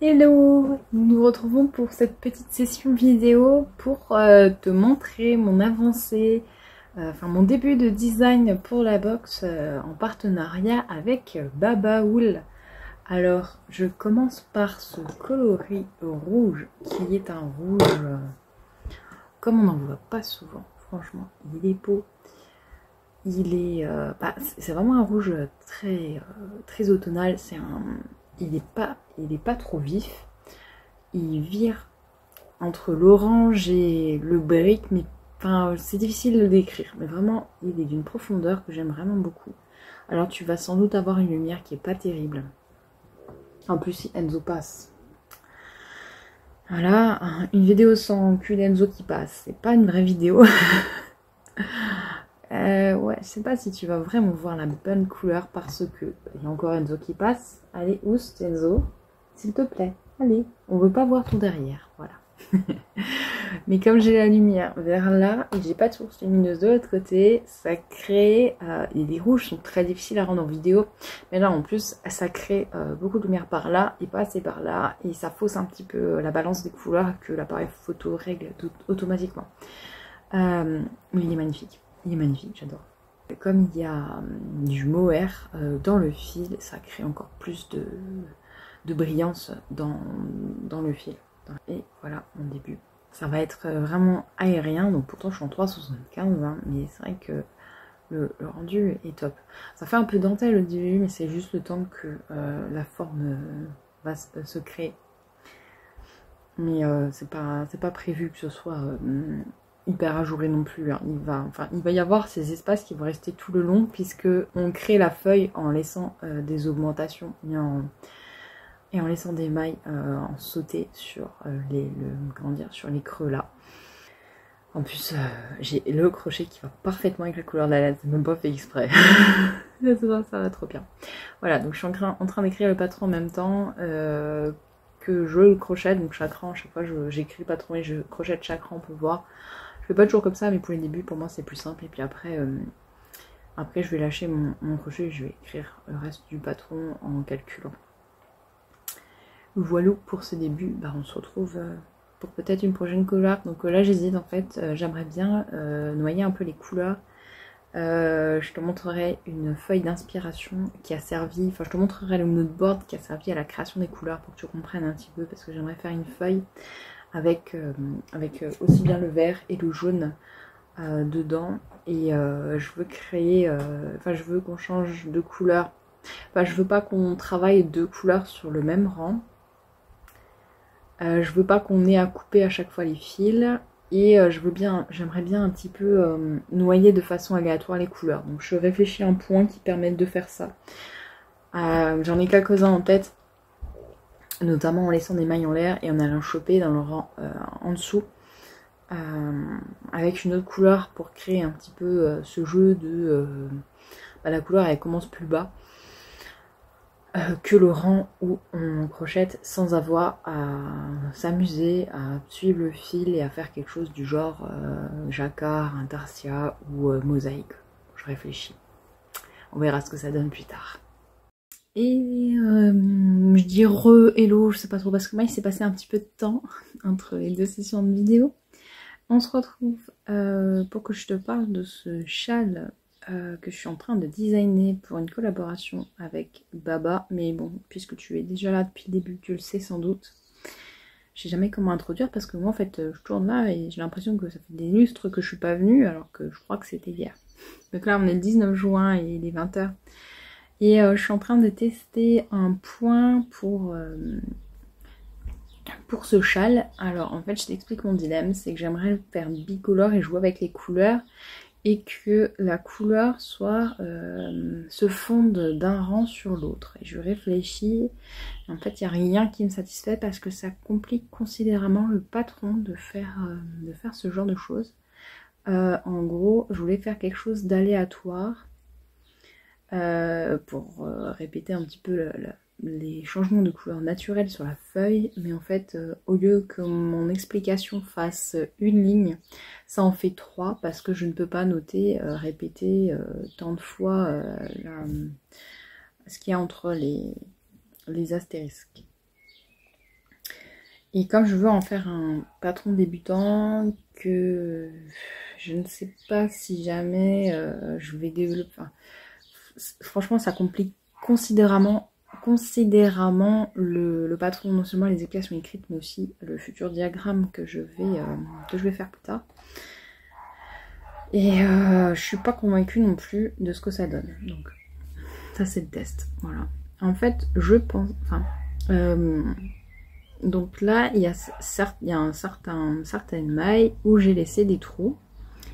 Hello! Nous nous retrouvons pour cette petite session vidéo pour te montrer mon avancée, enfin mon début de design pour la box en partenariat avec Babaoul. Alors je commence par ce coloris rouge qui est un rouge comme on n'en voit pas souvent, franchement. Il est beau, il est, c'est vraiment un rouge très automnal, il est pas trop vif, il vire entre l'orange et le brick, mais enfin, c'est difficile de le décrire, mais vraiment il est d'une profondeur que j'aime vraiment beaucoup. Alors tu vas sans doute avoir une lumière qui est pas terrible, en plus si Enzo passe. Voilà, une vidéo sans cul d'Enzo qui passe, c'est pas une vraie vidéo. Ouais, je sais pas si tu vas vraiment voir la bonne couleur parce que il y a encore Enzo qui passe. Allez, oust Enzo, s'il te plaît. Allez, on veut pas voir ton derrière, voilà. Mais comme j'ai la lumière vers là et j'ai pas de source lumineuse de l'autre côté, ça crée. Et les rouges sont très difficiles à rendre en vidéo, mais là en plus ça crée beaucoup de lumière par là et pas assez par là, et ça fausse un petit peu la balance des couleurs que l'appareil photo règle automatiquement. Mais il est magnifique. Il est magnifique, j'adore. Comme il y a du mohair dans le fil, ça crée encore plus de brillance dans le fil. Et voilà mon début. Ça va être vraiment aérien, donc pourtant je suis en 3,75, hein, mais c'est vrai que le rendu est top. Ça fait un peu dentelle au début, mais c'est juste le temps que la forme va se créer. Mais c'est pas prévu que ce soit hyper ajouré non plus, hein. Il va y avoir ces espaces qui vont rester tout le long, puisque on crée la feuille en laissant des augmentations et en laissant des mailles en sauter sur sur les creux là. En plus j'ai le crochet qui va parfaitement avec la couleur de la laine, c'est même pas fait exprès. Ça va trop bien. Voilà, donc je suis en train d'écrire le patron en même temps que je le crochette, donc chaque rang, chaque fois j'écris le patron et je crochette chaque rang pour voir. Je fais pas toujours comme ça, mais pour les débuts, pour moi c'est plus simple. Et puis après je vais lâcher mon crochet et je vais écrire le reste du patron en calculant. Voilà pour ce début. On se retrouve pour peut-être une prochaine couleur. Donc là j'hésite en fait, j'aimerais bien noyer un peu les couleurs. Je te montrerai une feuille d'inspiration qui a servi, enfin je te montrerai le moodboard qui a servi à la création des couleurs pour que tu comprennes un petit peu, parce que j'aimerais faire une feuille avec aussi bien le vert et le jaune dedans, et je veux créer, je veux qu'on change de couleur, je veux pas qu'on travaille deux couleurs sur le même rang, je veux pas qu'on ait à couper à chaque fois les fils, et j'aimerais bien un petit peu noyer de façon aléatoire les couleurs. Donc je réfléchis à un point qui permette de faire ça. J'en ai quelques-uns en tête, notamment en laissant des mailles en l'air et en allant choper dans le rang en dessous, avec une autre couleur pour créer un petit peu ce jeu de la couleur elle commence plus bas que le rang où on crochette, sans avoir à s'amuser à suivre le fil et à faire quelque chose du genre jacquard, intarsia ou mosaïque. Je réfléchis, on verra ce que ça donne plus tard. Et je dis hello, je sais pas trop, parce que moi il s'est passé un petit peu de temps entre les deux sessions de vidéo. On se retrouve pour que je te parle de ce châle que je suis en train de designer pour une collaboration avec Baba. Mais bon, puisque tu es déjà là depuis le début, tu le sais sans doute. Je sais jamais comment introduire, parce que moi en fait je tourne là et j'ai l'impression que ça fait des lustres que je suis pas venue, alors que je crois que c'était hier. Donc là on est le 19 juin et il est 20 h. Et je suis en train de tester un point pour ce châle. Alors en fait je t'explique mon dilemme, c'est que j'aimerais le faire bicolore et jouer avec les couleurs, et que la couleur soit se fonde d'un rang sur l'autre. Et je réfléchis, en fait il n'y a rien qui me satisfait, parce que ça complique considérablement le patron de faire ce genre de choses. En gros je voulais faire quelque chose d'aléatoire pour répéter un petit peu les changements de couleur naturels sur la feuille, mais en fait au lieu que mon explication fasse une ligne, ça en fait 3, parce que je ne peux pas noter, répéter tant de fois ce qu'il y a entre les astérisques. Et comme je veux en faire un patron débutant, que je ne sais pas si jamais je vais développer... Enfin, franchement, ça complique considérablement le patron, non seulement les équations écrites, mais aussi le futur diagramme que je vais faire plus tard. Et je suis pas convaincue non plus de ce que ça donne. Donc ça c'est le test. Voilà. En fait, je pense... Enfin, donc là, il y a certaines mailles où j'ai laissé des trous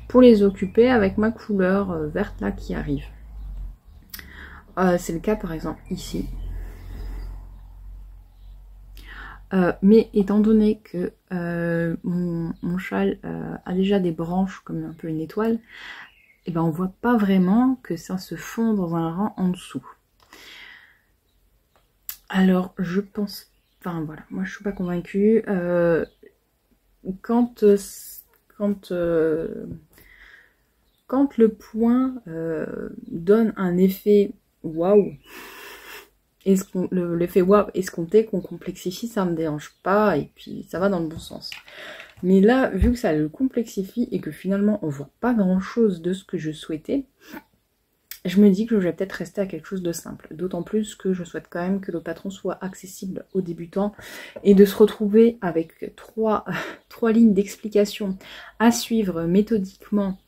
pour les occuper avec ma couleur verte là qui arrive. C'est le cas par exemple ici. Mais étant donné que mon châle a déjà des branches comme un peu une étoile, et ben on voit pas vraiment que ça se fond dans un rang en dessous. Alors je pense, enfin voilà, moi je suis pas convaincue. Quand le point donne un effet waouh, l'effet waouh escompté qu'on complexifie, ça me dérange pas et puis ça va dans le bon sens. Mais là, vu que ça le complexifie et que finalement on voit pas grand chose de ce que je souhaitais, je me dis que je vais peut-être rester à quelque chose de simple. D'autant plus que je souhaite quand même que le patron soit accessible aux débutants et de se retrouver avec trois lignes d'explication à suivre méthodiquement,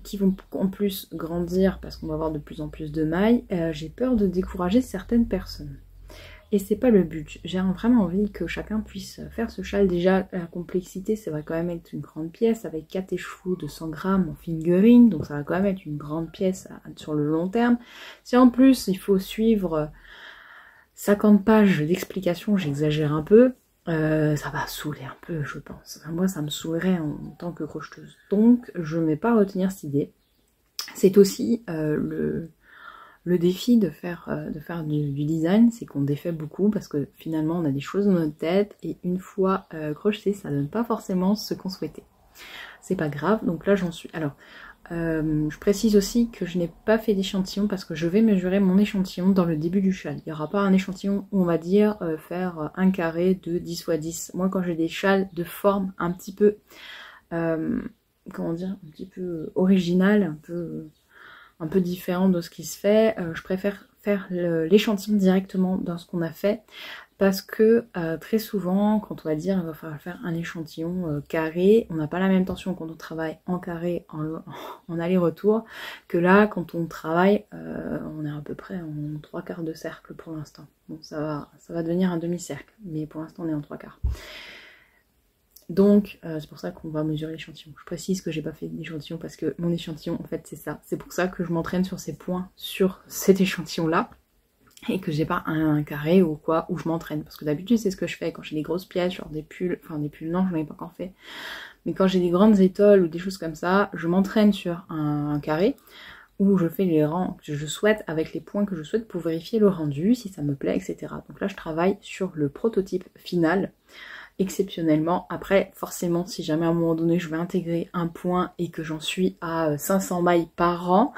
qui vont en plus grandir parce qu'on va avoir de plus en plus de mailles. J'ai peur de décourager certaines personnes. Et c'est pas le but. J'ai vraiment envie que chacun puisse faire ce châle. Déjà, la complexité, ça va quand même être une grande pièce avec 4 écheveaux de 100 grammes en fingering. Donc ça va quand même être une grande pièce sur le long terme. Si en plus, il faut suivre 50 pages d'explications, j'exagère un peu, ça va saouler un peu, je pense. Enfin, moi, ça me saoulerait en tant que crocheteuse. Donc, je ne vais pas retenir cette idée. C'est aussi le défi de faire du design, c'est qu'on défait beaucoup parce que finalement on a des choses dans notre tête et une fois crochetées, ça donne pas forcément ce qu'on souhaitait. C'est pas grave, donc là j'en suis. Alors, je précise aussi que je n'ai pas fait d'échantillon parce que je vais mesurer mon échantillon dans le début du châle. Il n'y aura pas un échantillon où on va dire faire un carré de 10 x 10. Moi quand j'ai des châles de forme un petit peu, comment dire, un petit peu original, un peu différent de ce qui se fait, je préfère faire l'échantillon directement dans ce qu'on a fait parce que très souvent quand on va dire il va falloir faire un échantillon carré, on n'a pas la même tension quand on travaille en carré en aller-retour que là quand on travaille on est à peu près en 3/4 de cercle pour l'instant. Bon, ça va devenir un demi-cercle, mais pour l'instant on est en 3/4. Donc c'est pour ça qu'on va mesurer l'échantillon. Je précise que j'ai pas fait d'échantillon parce que mon échantillon en fait c'est ça. C'est pour ça que je m'entraîne sur ces points, sur cet échantillon là. Et que j'ai pas un carré ou quoi où je m'entraîne. Parce que d'habitude c'est ce que je fais quand j'ai des grosses pièces, genre des pulls, enfin des pulls non j'en ai pas encore fait. Mais quand j'ai des grandes étoiles ou des choses comme ça, je m'entraîne sur un carré où je fais les rangs que je souhaite avec les points que je souhaite pour vérifier le rendu, si ça me plaît, etc. Donc là je travaille sur le prototype final. Exceptionnellement, après forcément si jamais à un moment donné je vais intégrer un point et que j'en suis à 500 mailles par an,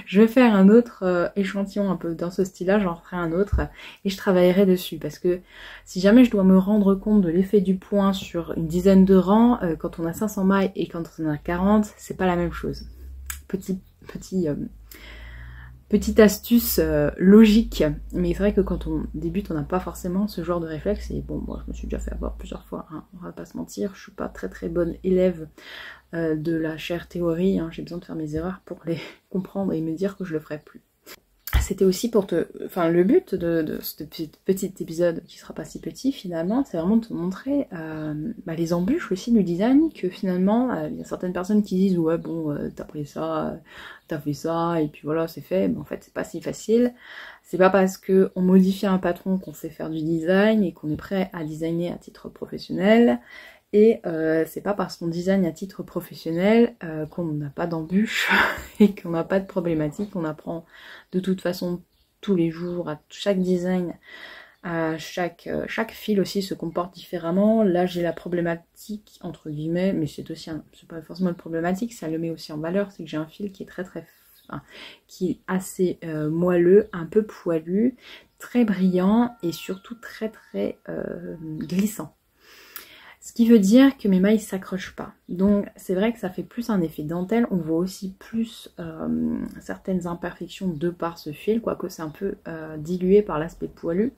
je vais faire un autre échantillon un peu dans ce style là, j'en ferai un autre et je travaillerai dessus parce que si jamais je dois me rendre compte de l'effet du point sur une dizaine de rangs, quand on a 500 mailles et quand on a 40, c'est pas la même chose. Petite astuce logique, mais c'est vrai que quand on débute, on n'a pas forcément ce genre de réflexe. Et bon, moi je me suis déjà fait avoir plusieurs fois, hein, on va pas se mentir, je suis pas très bonne élève de la chère théorie, hein, j'ai besoin de faire mes erreurs pour les comprendre et me dire que je le ferai plus. C'était aussi pour enfin le but de ce petit épisode qui sera pas si petit finalement, c'est vraiment de te montrer les embûches aussi du design, que finalement il y a certaines personnes qui disent ouais bon t'as pris ça, t'as fait ça et puis voilà c'est fait, mais en fait c'est pas si facile. C'est pas parce que on modifie un patron qu'on sait faire du design et qu'on est prêt à designer à titre professionnel. Et c'est pas parce qu'on design à titre professionnel qu'on n'a pas d'embûches et qu'on n'a pas de problématiques. On apprend de toute façon tous les jours à chaque design, à chaque fil aussi se comporte différemment. Là j'ai la problématique entre guillemets, mais c'est aussi c'est pas forcément une problématique, ça le met aussi en valeur, c'est que j'ai un fil qui est qui est assez moelleux, un peu poilu, très brillant et surtout très glissant. Ce qui veut dire que mes mailles ne s'accrochent pas. Donc c'est vrai que ça fait plus un effet dentelle. On voit aussi plus certaines imperfections de par ce fil, quoique c'est un peu dilué par l'aspect poilu.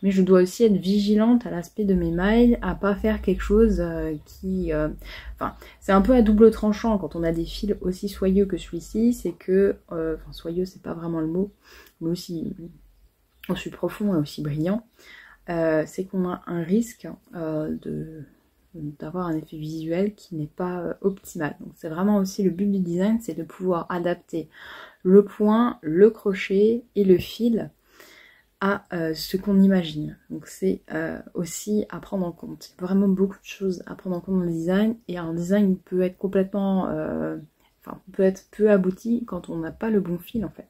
Mais je dois aussi être vigilante à l'aspect de mes mailles, à pas faire quelque chose qui... Enfin, c'est un peu à double tranchant quand on a des fils aussi soyeux que celui-ci, c'est que... Enfin, soyeux, c'est pas vraiment le mot, mais aussi profond et aussi brillant. C'est qu'on a un risque d'avoir un effet visuel qui n'est pas optimal. Donc c'est vraiment aussi le but du design, c'est de pouvoir adapter le point, le crochet et le fil à ce qu'on imagine. Donc c'est aussi à prendre en compte. Il y a vraiment beaucoup de choses à prendre en compte dans le design, et un design peut être complètement... peut être peu abouti quand on n'a pas le bon fil en fait.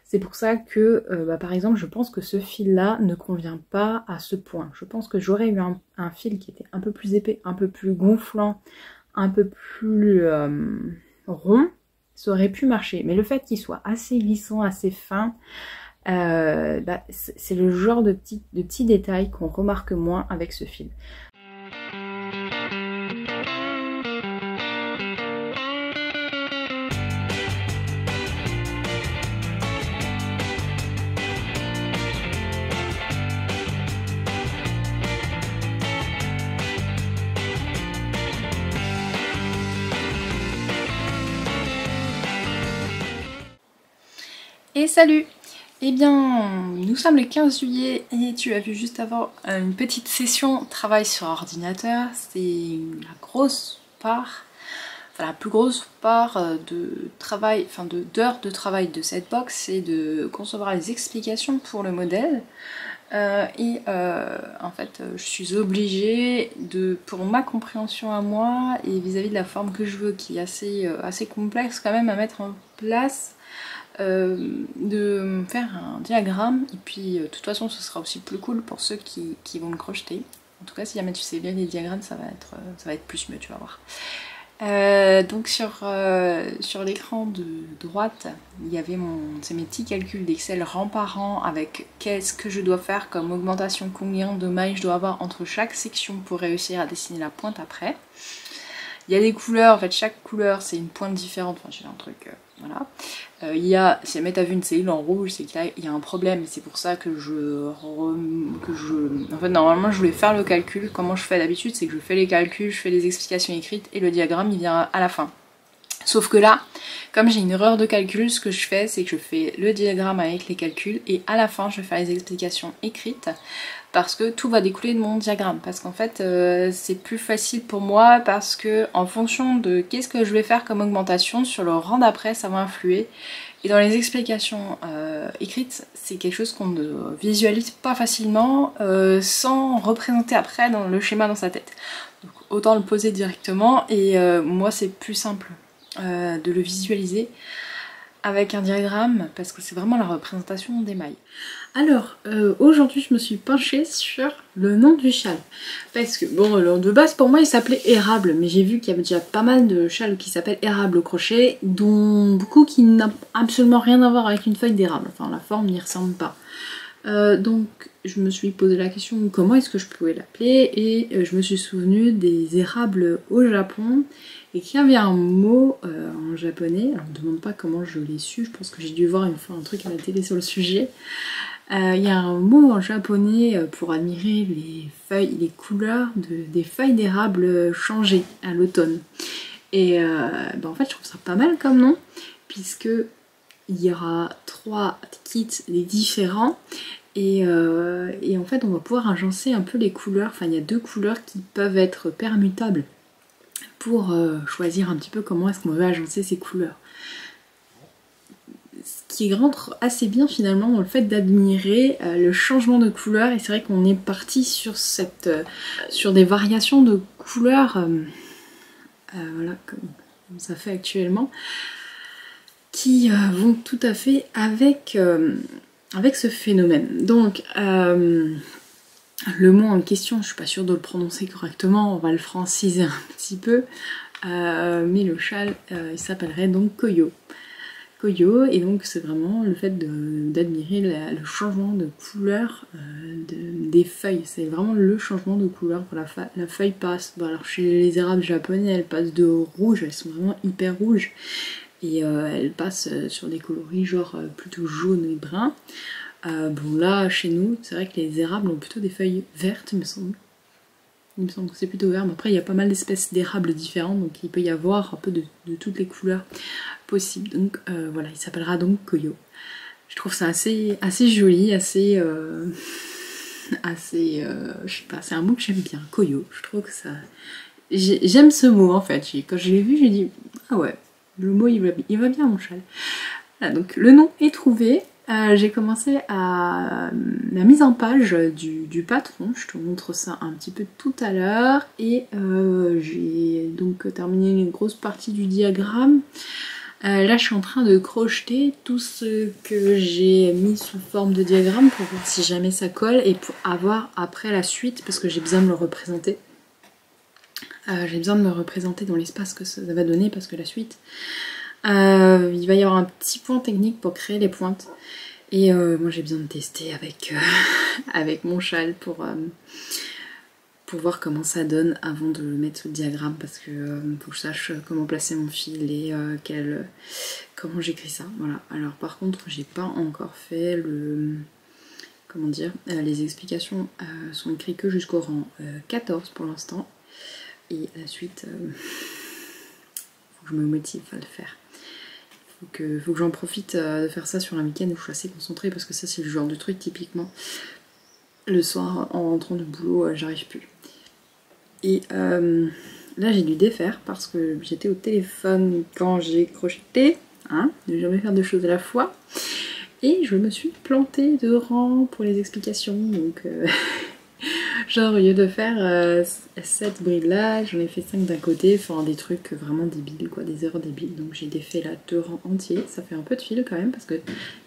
C'est pour ça que, par exemple, je pense que ce fil-là ne convient pas à ce point. Je pense que j'aurais eu un fil qui était un peu plus épais, un peu plus gonflant, un peu plus rond, ça aurait pu marcher. Mais le fait qu'il soit assez glissant, assez fin, c'est le genre de petits détails qu'on remarque moins avec ce fil. Et salut! Eh bien, nous sommes le 15 juillet et tu as vu juste avant une petite session travail sur ordinateur. C'est la grosse part, enfin la plus grosse part de travail, d'heures de travail de cette box, c'est de concevoir les explications pour le modèle. En fait, je suis obligée pour ma compréhension à moi et vis-à-vis de la forme que je veux, qui est assez complexe quand même à mettre en place, de faire un diagramme, et puis de toute façon ce sera aussi plus cool pour ceux qui vont le crocheter. En tout cas, si jamais tu sais bien les diagrammes, ça va être plus mieux, tu vas voir. Donc sur l'écran de droite, il y avait mes petits calculs d'Excel rang par rang avec qu'est-ce que je dois faire comme augmentation, combien de mailles je dois avoir entre chaque section pour réussir à dessiner la pointe après. Il y a des couleurs, en fait chaque couleur c'est une pointe différente, enfin j'ai un truc, voilà. Il y a, si jamais t'as vu une cellule en rouge, c'est que là il y a un problème, c'est pour ça que en fait normalement je voulais faire le calcul. Comment je fais d'habitude, c'est que je fais les calculs, je fais les explications écrites et le diagramme il vient à la fin. Sauf que là, comme j'ai une erreur de calcul, ce que je fais c'est que je fais le diagramme avec les calculs et à la fin je vais faire les explications écrites, parce que tout va découler de mon diagramme, parce qu'en fait c'est plus facile pour moi, parce que en fonction de qu'est-ce que je vais faire comme augmentation sur le rang d'après, ça va influer. Et dans les explications écrites, c'est quelque chose qu'on ne visualise pas facilement sans représenter après dans le schéma dans sa tête. Donc autant le poser directement, et moi c'est plus simple de le visualiser avec un diagramme, parce que c'est vraiment la représentation des mailles. Alors, aujourd'hui je me suis penchée sur le nom du châle, parce que bon, de base pour moi il s'appelait érable, mais j'ai vu qu'il y avait déjà pas mal de châles qui s'appellent érable au crochet, dont beaucoup qui n'ont absolument rien à voir avec une feuille d'érable, enfin la forme n'y ressemble pas. Donc je me suis posé la question comment est-ce que je pouvais l'appeler, et je me suis souvenue des érables au Japon, et qu'il y avait un mot en japonais. Alors ne me demande pas comment je l'ai su, je pense que j'ai dû voir une fois un truc à la télé sur le sujet. Il y a un mot en japonais pour admirer les couleurs des feuilles d'érable changées à l'automne. Et en fait je trouve ça pas mal comme nom, puisque il y aura 3 kits différents, et en fait on va pouvoir agencer un peu les couleurs. Enfin il y a 2 couleurs qui peuvent être permutables pour choisir un petit peu comment est-ce qu'on veut agencer ces couleurs. Ce qui rentre assez bien finalement dans le fait d'admirer le changement de couleur, et c'est vrai qu'on est parti sur des variations de couleurs, voilà, comme ça fait actuellement, qui vont tout à fait avec ce phénomène. Donc le mot en question, je suis pas sûre de le prononcer correctement, on va le franciser un petit peu, mais le châle il s'appellerait donc Koyo. Koyo, et donc c'est vraiment le fait d'admirer le changement de couleur des feuilles. C'est vraiment le changement de couleur. La feuille passe, bon, alors chez les érables japonais, elles passent de rouge, elles sont vraiment hyper rouges, et elles passent sur des coloris genre plutôt jaune et brun. Bon là chez nous c'est vrai que les érables ont plutôt des feuilles vertes, il me semble que c'est plutôt vert, mais après il y a pas mal d'espèces d'érables différentes, donc il peut y avoir un peu de toutes les couleurs possibles. Donc voilà, il s'appellera donc Koyo. Je trouve ça assez joli, assez je sais pas, c'est un mot que j'aime bien, Koyo. Je trouve que ça, j'aime ce mot en fait. Quand je l'ai vu, j'ai dit ah ouais, le mot il va bien à mon châle. Voilà, donc le nom est trouvé. J'ai commencé à la mise en page du patron, je te montre ça un petit peu tout à l'heure, et j'ai donc terminé une grosse partie du diagramme. Là je suis en train de crocheter tout ce que j'ai mis sous forme de diagramme pour voir si jamais ça colle et pour avoir après la suite, parce que j'ai besoin de le représenter. J'ai besoin de me représenter dans l'espace que ça va donner, parce que la suite... il va y avoir un petit point technique pour créer les pointes, et moi j'ai besoin de tester avec mon châle pour voir comment ça donne avant de le mettre sur le diagramme, parce que faut que je sache comment placer mon fil et comment j'écris ça. Voilà. Alors par contre j'ai pas encore fait comment dire, les explications sont écrites que jusqu'au rang 14 pour l'instant, et la suite faut que je me motive à le faire. Faut que j'en profite de faire ça sur un week-end où je suis assez concentrée, parce que ça c'est le genre de truc typiquement le soir en rentrant du boulot j'arrive plus. Et là j'ai dû défaire parce que j'étais au téléphone quand j'ai crocheté, hein, ne jamais faire deux choses à la fois, et je me suis plantée de rang pour les explications, donc genre au lieu de faire 7 brides là, j'en ai fait 5 d'un côté, enfin des trucs vraiment débiles quoi, des erreurs débiles. Donc j'ai défait là 2 rangs entiers, ça fait un peu de fil quand même, parce que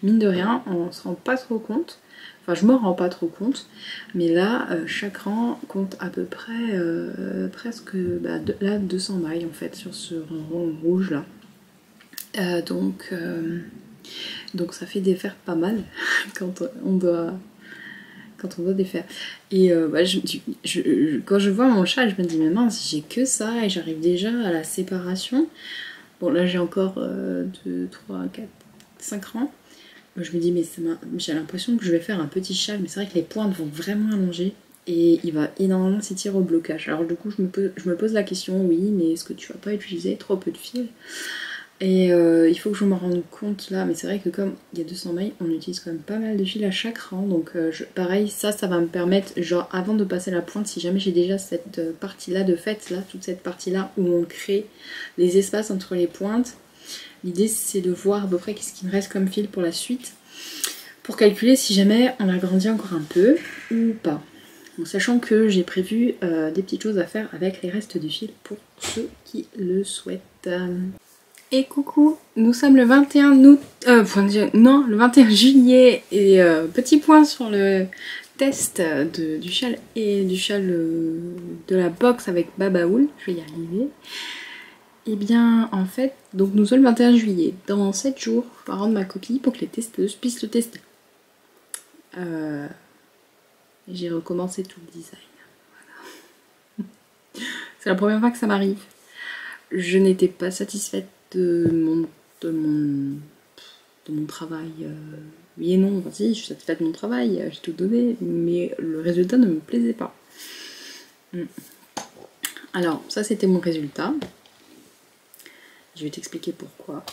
mine de rien on se rend pas trop compte, enfin je me rends pas trop compte, mais là chaque rang compte à peu près presque là 200 mailles en fait sur ce rang rouge là. Donc ça fait défaire pas mal quand on doit défaire. Et quand je vois mon chat, je me dis mais mince, j'ai que ça et j'arrive déjà à la séparation. Bon là j'ai encore 2, 3, 4, 5 rangs. Je me dis mais j'ai l'impression que je vais faire un petit châle, mais c'est vrai que les pointes vont vraiment allonger et il va énormément s'étirer au blocage. Alors du coup je me pose la question, oui mais est-ce que tu vas pas utiliser trop peu de fil? Et il faut que je me rende compte là, mais c'est vrai que comme il y a 200 mailles, on utilise quand même pas mal de fil à chaque rang, donc pareil, ça va me permettre, genre avant de passer la pointe, si jamais j'ai déjà cette partie là de fait, là, toute cette partie là où on crée les espaces entre les pointes, l'idée c'est de voir à peu près qu'est-ce qui me reste comme fil pour la suite, pour calculer si jamais on agrandit encore un peu ou pas. Bon, sachant que j'ai prévu des petites choses à faire avec les restes du fil pour ceux qui le souhaitent. Et coucou, nous sommes le 21 août, le 21 juillet, et petit point sur le test du châle et du châle de la box avec Babaoul, je vais y arriver. Et bien en fait, donc nous sommes le 21 juillet, dans 7 jours, je dois rendre ma copie pour que les testeuses puissent le tester. J'ai recommencé tout le design, voilà. C'est la première fois que ça m'arrive. Je n'étais pas satisfaite de mon travail. Oui et non, enfin si, je suis satisfaite de mon travail, j'ai tout donné, mais le résultat ne me plaisait pas. Alors, ça c'était mon résultat. Je vais t'expliquer pourquoi.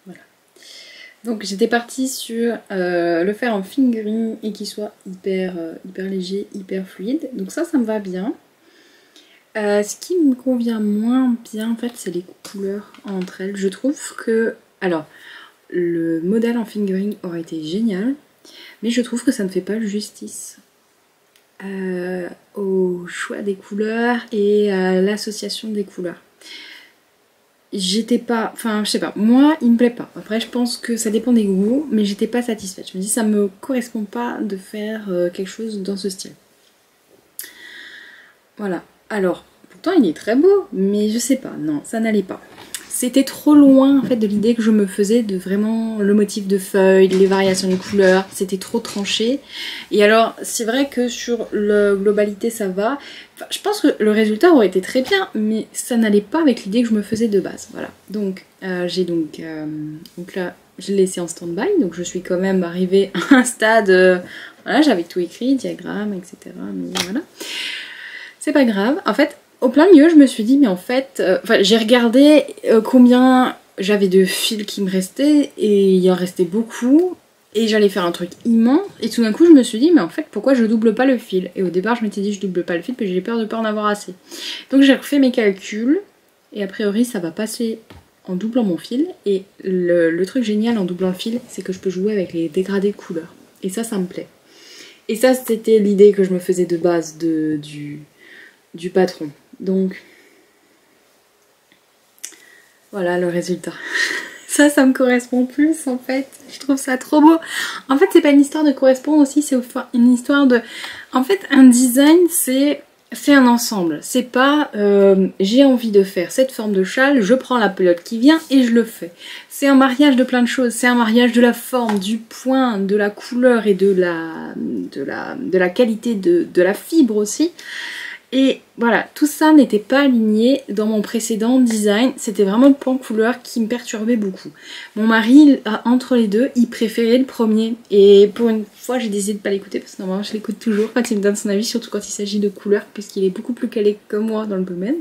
Voilà. Donc j'étais partie sur le faire en fingering et qu'il soit hyper léger, hyper fluide. Donc ça me va bien. Ce qui me convient moins bien en fait, c'est les couleurs entre elles. Je trouve que... Alors, le modèle en fingering aurait été génial, mais je trouve que ça ne fait pas justice au choix des couleurs et à l'association des couleurs. J'étais pas... Enfin, je sais pas. Moi, il me plaît pas. Après, je pense que ça dépend des goûts, mais j'étais pas satisfaite. Je me dis, ça me correspond pas de faire quelque chose dans ce style. Voilà, alors pourtant il est très beau, mais je sais pas, non, ça n'allait pas. C'était trop loin en fait de l'idée que je me faisais de vraiment le motif de feuilles, les variations de couleurs, c'était trop tranché. Et alors c'est vrai que sur la globalité ça va, enfin, je pense que le résultat aurait été très bien, mais ça n'allait pas avec l'idée que je me faisais de base, voilà. Donc j'ai donc là je l'ai laissé en stand-by, donc je suis quand même arrivée à un stade, voilà, j'avais tout écrit, diagramme, etc. Mais voilà, c'est pas grave, en fait. Au plein milieu, je me suis dit, mais en fait, j'ai regardé combien j'avais de fils qui me restaient, et il en restait beaucoup, et j'allais faire un truc immense, et tout d'un coup, je me suis dit, mais en fait, pourquoi je double pas le fil? Et au départ, je m'étais dit, je double pas le fil, parce que j'ai peur de pas en avoir assez. Donc j'ai refait mes calculs, et a priori, ça va passer en doublant mon fil, et le truc génial en doublant le fil, c'est que je peux jouer avec les dégradés de couleurs, et ça me plaît. Et ça, c'était l'idée que je me faisais de base du patron. Donc voilà le résultat. Ça me correspond plus en fait. Je trouve ça trop beau. En fait c'est pas une histoire de correspondre aussi, c'est une histoire de... En fait un design c'est un ensemble. C'est pas j'ai envie de faire cette forme de châle, je prends la pelote qui vient et je le fais. C'est un mariage de plein de choses. C'est un mariage de la forme, du point, de la couleur et de la qualité de la fibre aussi. Et voilà, tout ça n'était pas aligné dans mon précédent design, c'était vraiment le point couleur qui me perturbait beaucoup. Mon mari, entre les deux, il préférait le premier. Et pour une fois, j'ai décidé de pas l'écouter parce que normalement je l'écoute toujours quand il me donne son avis, surtout quand il s'agit de couleurs, puisqu'il est beaucoup plus calé que moi dans le domaine.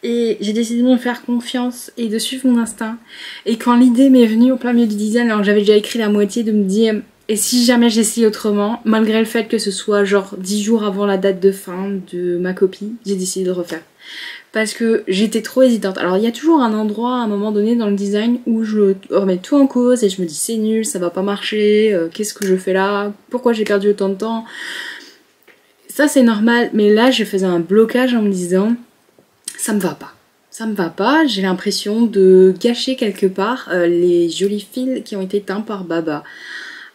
Et j'ai décidé de me faire confiance et de suivre mon instinct. Et quand l'idée m'est venue au plein milieu du design, alors j'avais déjà écrit la moitié, de me dire... Et si jamais j'essaye autrement, malgré le fait que ce soit genre 10 jours avant la date de fin de ma copie, j'ai décidé de refaire. Parce que j'étais trop hésitante. Alors il y a toujours un endroit à un moment donné dans le design où je remets tout en cause et je me dis c'est nul, ça va pas marcher, qu'est-ce que je fais là, pourquoi j'ai perdu autant de temps. Ça c'est normal, mais là je faisais un blocage en me disant ça me va pas. Ça me va pas, j'ai l'impression de gâcher quelque part les jolis fils qui ont été teints par Baba.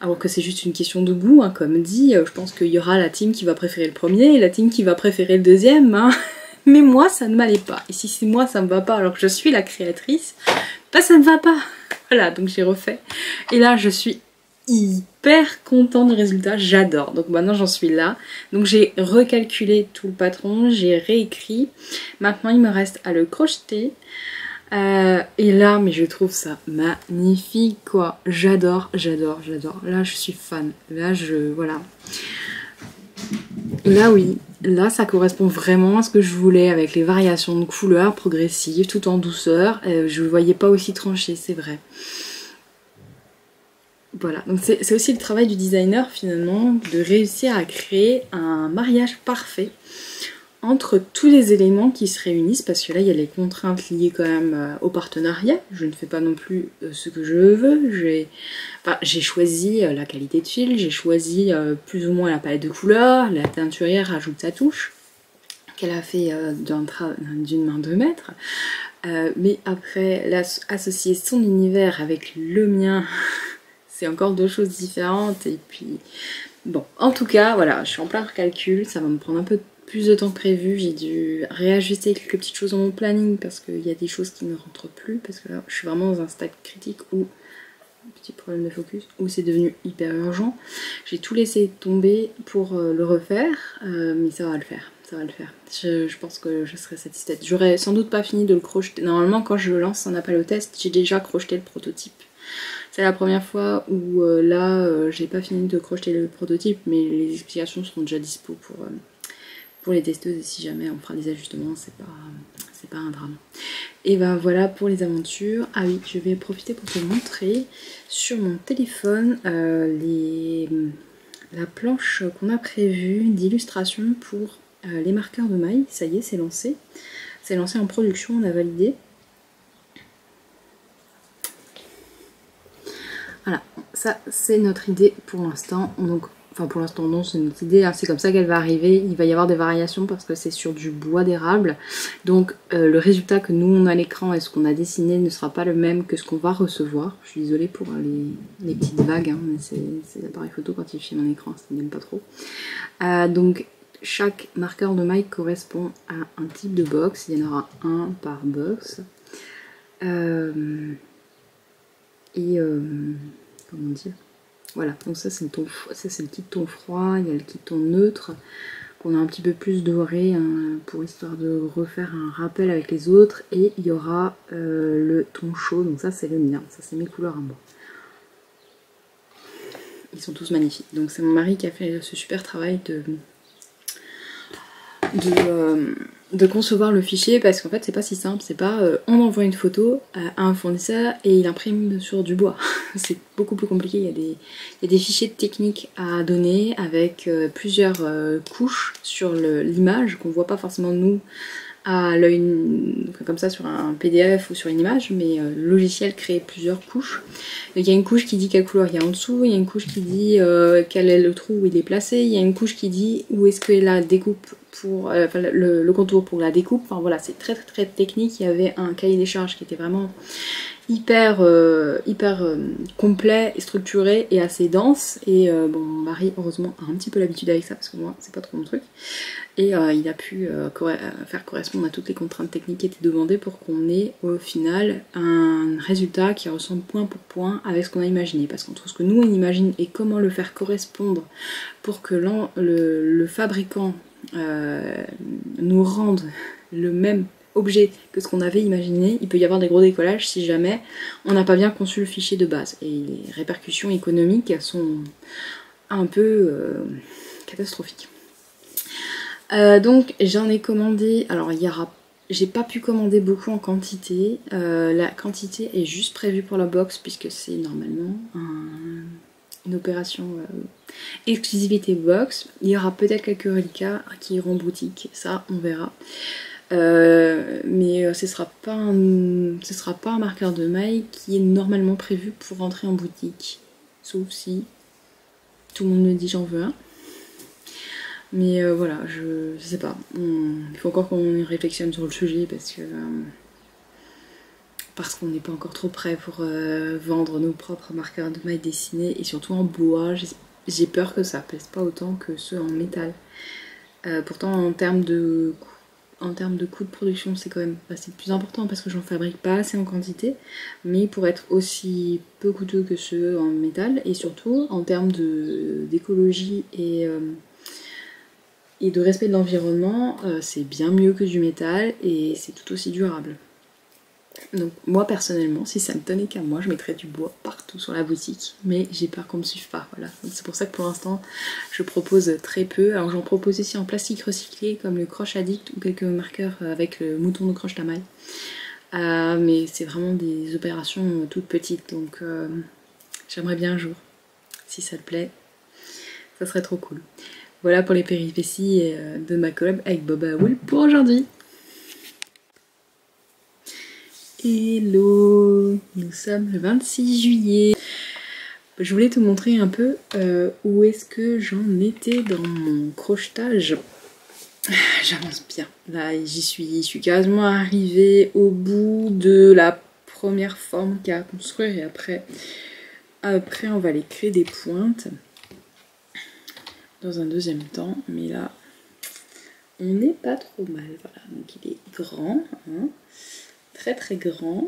Alors que c'est juste une question de goût, hein, comme dit, je pense qu'il y aura la team qui va préférer le premier et la team qui va préférer le deuxième, hein. Mais moi ça ne m'allait pas, et si c'est moi ça me va pas alors que je suis la créatrice, bah ça ne va pas. Voilà, donc j'ai refait, et là je suis hyper contente du résultat, j'adore, donc maintenant j'en suis là. Donc j'ai recalculé tout le patron, j'ai réécrit, maintenant il me reste à le crocheter. Et là, mais je trouve ça magnifique quoi, j'adore, j'adore, j'adore. Là je suis fan, là voilà. Là oui, là ça correspond vraiment à ce que je voulais avec les variations de couleurs progressives tout en douceur. Je ne le voyais pas aussi tranché, c'est vrai. Voilà, donc c'est aussi le travail du designer finalement, de réussir à créer un mariage parfait entre tous les éléments qui se réunissent, parce que là il y a les contraintes liées quand même au partenariat. Je ne fais pas non plus ce que je veux, j'ai choisi la qualité de fil, j'ai choisi plus ou moins la palette de couleurs, la teinturière rajoute sa touche qu'elle a fait d'une main de maître, mais après là, associer son univers avec le mien c'est encore deux choses différentes. Et puis bon, en tout cas voilà, je suis en plein recalcul, ça va me prendre un peu plus de temps que prévu, j'ai dû réajuster quelques petites choses dans mon planning parce qu'il y a des choses qui ne rentrent plus, parce que là je suis vraiment dans un stade critique où, petit problème de focus, où c'est devenu hyper urgent. J'ai tout laissé tomber pour le refaire, mais ça va le faire, ça va le faire. Je pense que je serai satisfaite. J'aurais sans doute pas fini de le crocheter, normalement quand je lance un appel au test, j'ai déjà crocheté le prototype. C'est la première fois où j'ai pas fini de crocheter le prototype, mais les explications seront déjà dispo pour les testeuses, et si jamais on fera des ajustements, c'est pas un drame. Et ben voilà pour les aventures. Ah oui, je vais profiter pour te montrer sur mon téléphone la planche qu'on a prévue d'illustration pour les marqueurs de mailles. Ça y est, c'est lancé. C'est lancé en production, on a validé. Voilà, ça c'est notre idée pour l'instant. Donc, enfin pour l'instant non, c'est notre idée, hein. C'est comme ça qu'elle va arriver. Il va y avoir des variations parce que c'est sur du bois d'érable. Donc le résultat que nous on a à l'écran et ce qu'on a dessiné ne sera pas le même que ce qu'on va recevoir. Je suis désolée pour les petites vagues, hein, mais c'est l'appareil photo quand il filme un écran, ça n'aime pas trop. Donc chaque marqueur de maille correspond à un type de box, il y en aura un par box. Comment dire, voilà, donc ça c'est le kit ton froid, il y a le kit ton neutre qu'on a un petit peu plus doré hein, pour histoire de refaire un rappel avec les autres, et il y aura le ton chaud, donc ça c'est le mien, ça c'est mes couleurs à moi. Ils sont tous magnifiques, donc c'est mon mari qui a fait ce super travail de concevoir le fichier, parce qu'en fait c'est pas si simple, c'est pas on envoie une photo à un fournisseur et il imprime sur du bois. C'est beaucoup plus compliqué, il y a des fichiers techniques à donner avec plusieurs couches sur l'image qu'on voit pas forcément nous à l'œil comme ça sur un PDF ou sur une image, mais le logiciel crée plusieurs couches. Il y a une couche qui dit quelle couleur il y a en dessous, il y a une couche qui dit quel est le trou où il est placé, il y a une couche qui dit où est-ce que la découpe pour le contour pour la découpe. Enfin voilà, c'est très très très technique. Il y avait un cahier des charges qui était vraiment hyper complet et structuré et assez dense, et bon, mon mari heureusement a un petit peu l'habitude avec ça parce que moi c'est pas trop mon truc, et il a pu faire correspondre à toutes les contraintes techniques qui étaient demandées pour qu'on ait au final un résultat qui ressemble point pour point avec ce qu'on a imaginé, parce qu'entre ce que nous on imagine et comment le faire correspondre pour que le fabricant nous rende le même objet que ce qu'on avait imaginé, il peut y avoir des gros décollages si jamais on n'a pas bien conçu le fichier de base, et les répercussions économiques sont un peu catastrophiques. Donc j'en ai commandé, alors j'ai pas pu commander beaucoup en quantité, la quantité est juste prévue pour la box puisque c'est normalement une opération exclusivité box. Il y aura peut-être quelques reliquats qui iront en boutique, ça on verra. Mais ce sera pas un marqueur de maille qui est normalement prévu pour rentrer en boutique, sauf si tout le monde me dit j'en veux un. Mais voilà, je sais pas, il faut encore qu'on réflexionne sur le sujet parce qu'on n'est pas encore trop prêt pour vendre nos propres marqueurs de maille dessinés, et surtout en bois. J'ai peur que ça pèse pas autant que ceux en métal. Pourtant en termes de coût de production c'est quand même assez plus important parce que j'en fabrique pas assez en quantité, mais pour être aussi peu coûteux que ceux en métal, et surtout en termes d'écologie et de respect de l'environnement, c'est bien mieux que du métal et c'est tout aussi durable. Donc moi personnellement, si ça ne tenait qu'à moi, je mettrais du bois partout sur la boutique, mais j'ai peur qu'on me suive pas, voilà. C'est pour ça que pour l'instant je propose très peu. Alors j'en propose aussi en plastique recyclé comme le Croche Addict ou quelques marqueurs avec le mouton de croche tamaille, mais c'est vraiment des opérations toutes petites, donc j'aimerais bien un jour, si ça te plaît, ça serait trop cool. Voilà pour les péripéties de ma collab avec Boba Wool pour aujourd'hui. Hello, nous sommes le 26 juillet. Je voulais te montrer un peu où est-ce que j'en étais dans mon crochetage. J'avance bien. Là, je suis quasiment arrivée au bout de la première forme qu'il y a à construire, et après on va aller créer des pointes dans un deuxième temps. Mais là, on n'est pas trop mal. Voilà, donc il est grand, hein. Très très grand.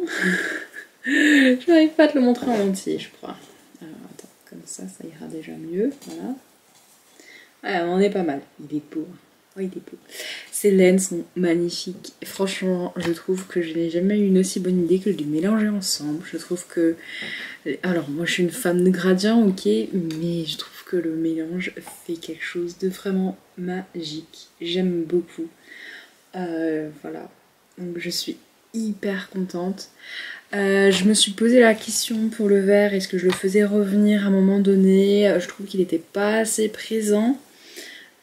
Je n'arrive pas à te le montrer en entier, je crois. Alors attends, comme ça ira déjà mieux. Voilà. Ah, on est pas mal. Il est beau. Oui, il est beau. Ces laines sont magnifiques. Et franchement, je trouve que je n'ai jamais eu une aussi bonne idée que de les mélanger ensemble. Je trouve que... Alors, moi je suis une fan de gradient, ok, mais je trouve que le mélange fait quelque chose de vraiment magique. J'aime beaucoup. Voilà. Donc je suis hyper contente. Je me suis posé la question pour le vert, est-ce que je le faisais revenir à un moment donné? Je trouve qu'il n'était pas assez présent,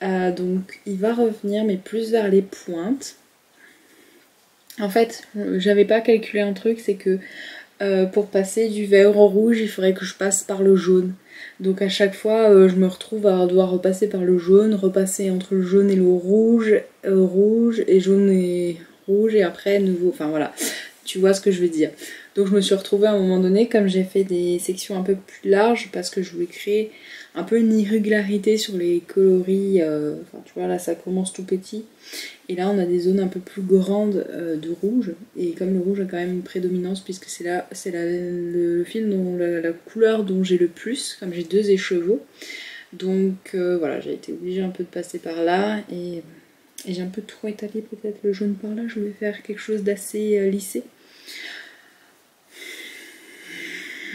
donc il va revenir, mais plus vers les pointes. En fait, j'avais pas calculé un truc, c'est que pour passer du vert au rouge, il faudrait que je passe par le jaune. Donc à chaque fois, je me retrouve à devoir repasser par le jaune, repasser entre le jaune et le rouge, rouge et jaune et rouge, et après nouveau, enfin voilà, tu vois ce que je veux dire. Donc je me suis retrouvée à un moment donné, comme j'ai fait des sections un peu plus larges parce que je voulais créer un peu une irrégularité sur les coloris. Enfin, tu vois, là ça commence tout petit. Et là on a des zones un peu plus grandes de rouge. Et comme le rouge a quand même une prédominance, puisque c'est le fil dont la couleur dont j'ai le plus, comme j'ai 2 écheveaux. Donc voilà, j'ai été obligée un peu de passer par là. Et j'ai un peu trop étalé peut-être le jaune par là. Je voulais faire quelque chose d'assez lissé.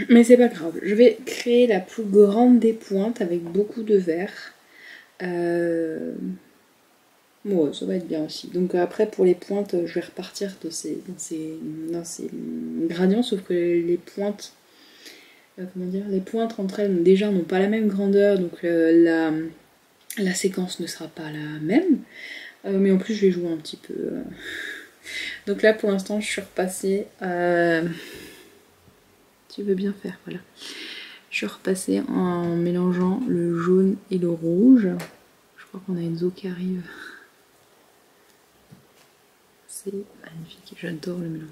Mais c'est pas grave, je vais créer la plus grande des pointes avec beaucoup de vert. Bon, ça va être bien aussi. Donc après pour les pointes, je vais repartir dans ces gradients, sauf que les pointes, comment dire, les pointes entre elles déjà n'ont pas la même grandeur, donc la séquence ne sera pas la même. Mais en plus je vais jouer un petit peu. Donc là pour l'instant je suis repassée. Tu veux bien faire, voilà. Je suis repassée en mélangeant le jaune et le rouge. Je crois qu'on a une zo qui arrive. C'est magnifique, j'adore le mélange.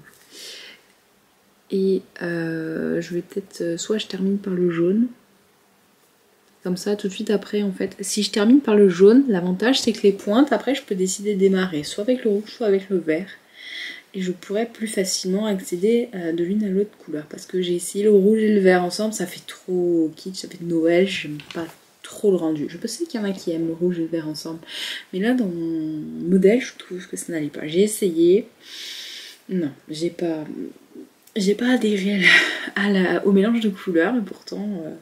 Et je vais peut-être, soit je termine par le jaune. Comme ça, tout de suite après, en fait. Si je termine par le jaune, l'avantage c'est que les pointes, après je peux décider de démarrer soit avec le rouge, soit avec le vert. Et je pourrais plus facilement accéder de l'une à l'autre couleur. Parce que j'ai essayé le rouge et le vert ensemble, ça fait trop kitsch, ça fait Noël, j'aime pas trop le rendu. Je sais qu'il y en a qui aiment le rouge et le vert ensemble. Mais là, dans mon modèle, je trouve que ça n'allait pas. J'ai essayé. Non, j'ai pas adhéré au mélange de couleurs. Et pourtant,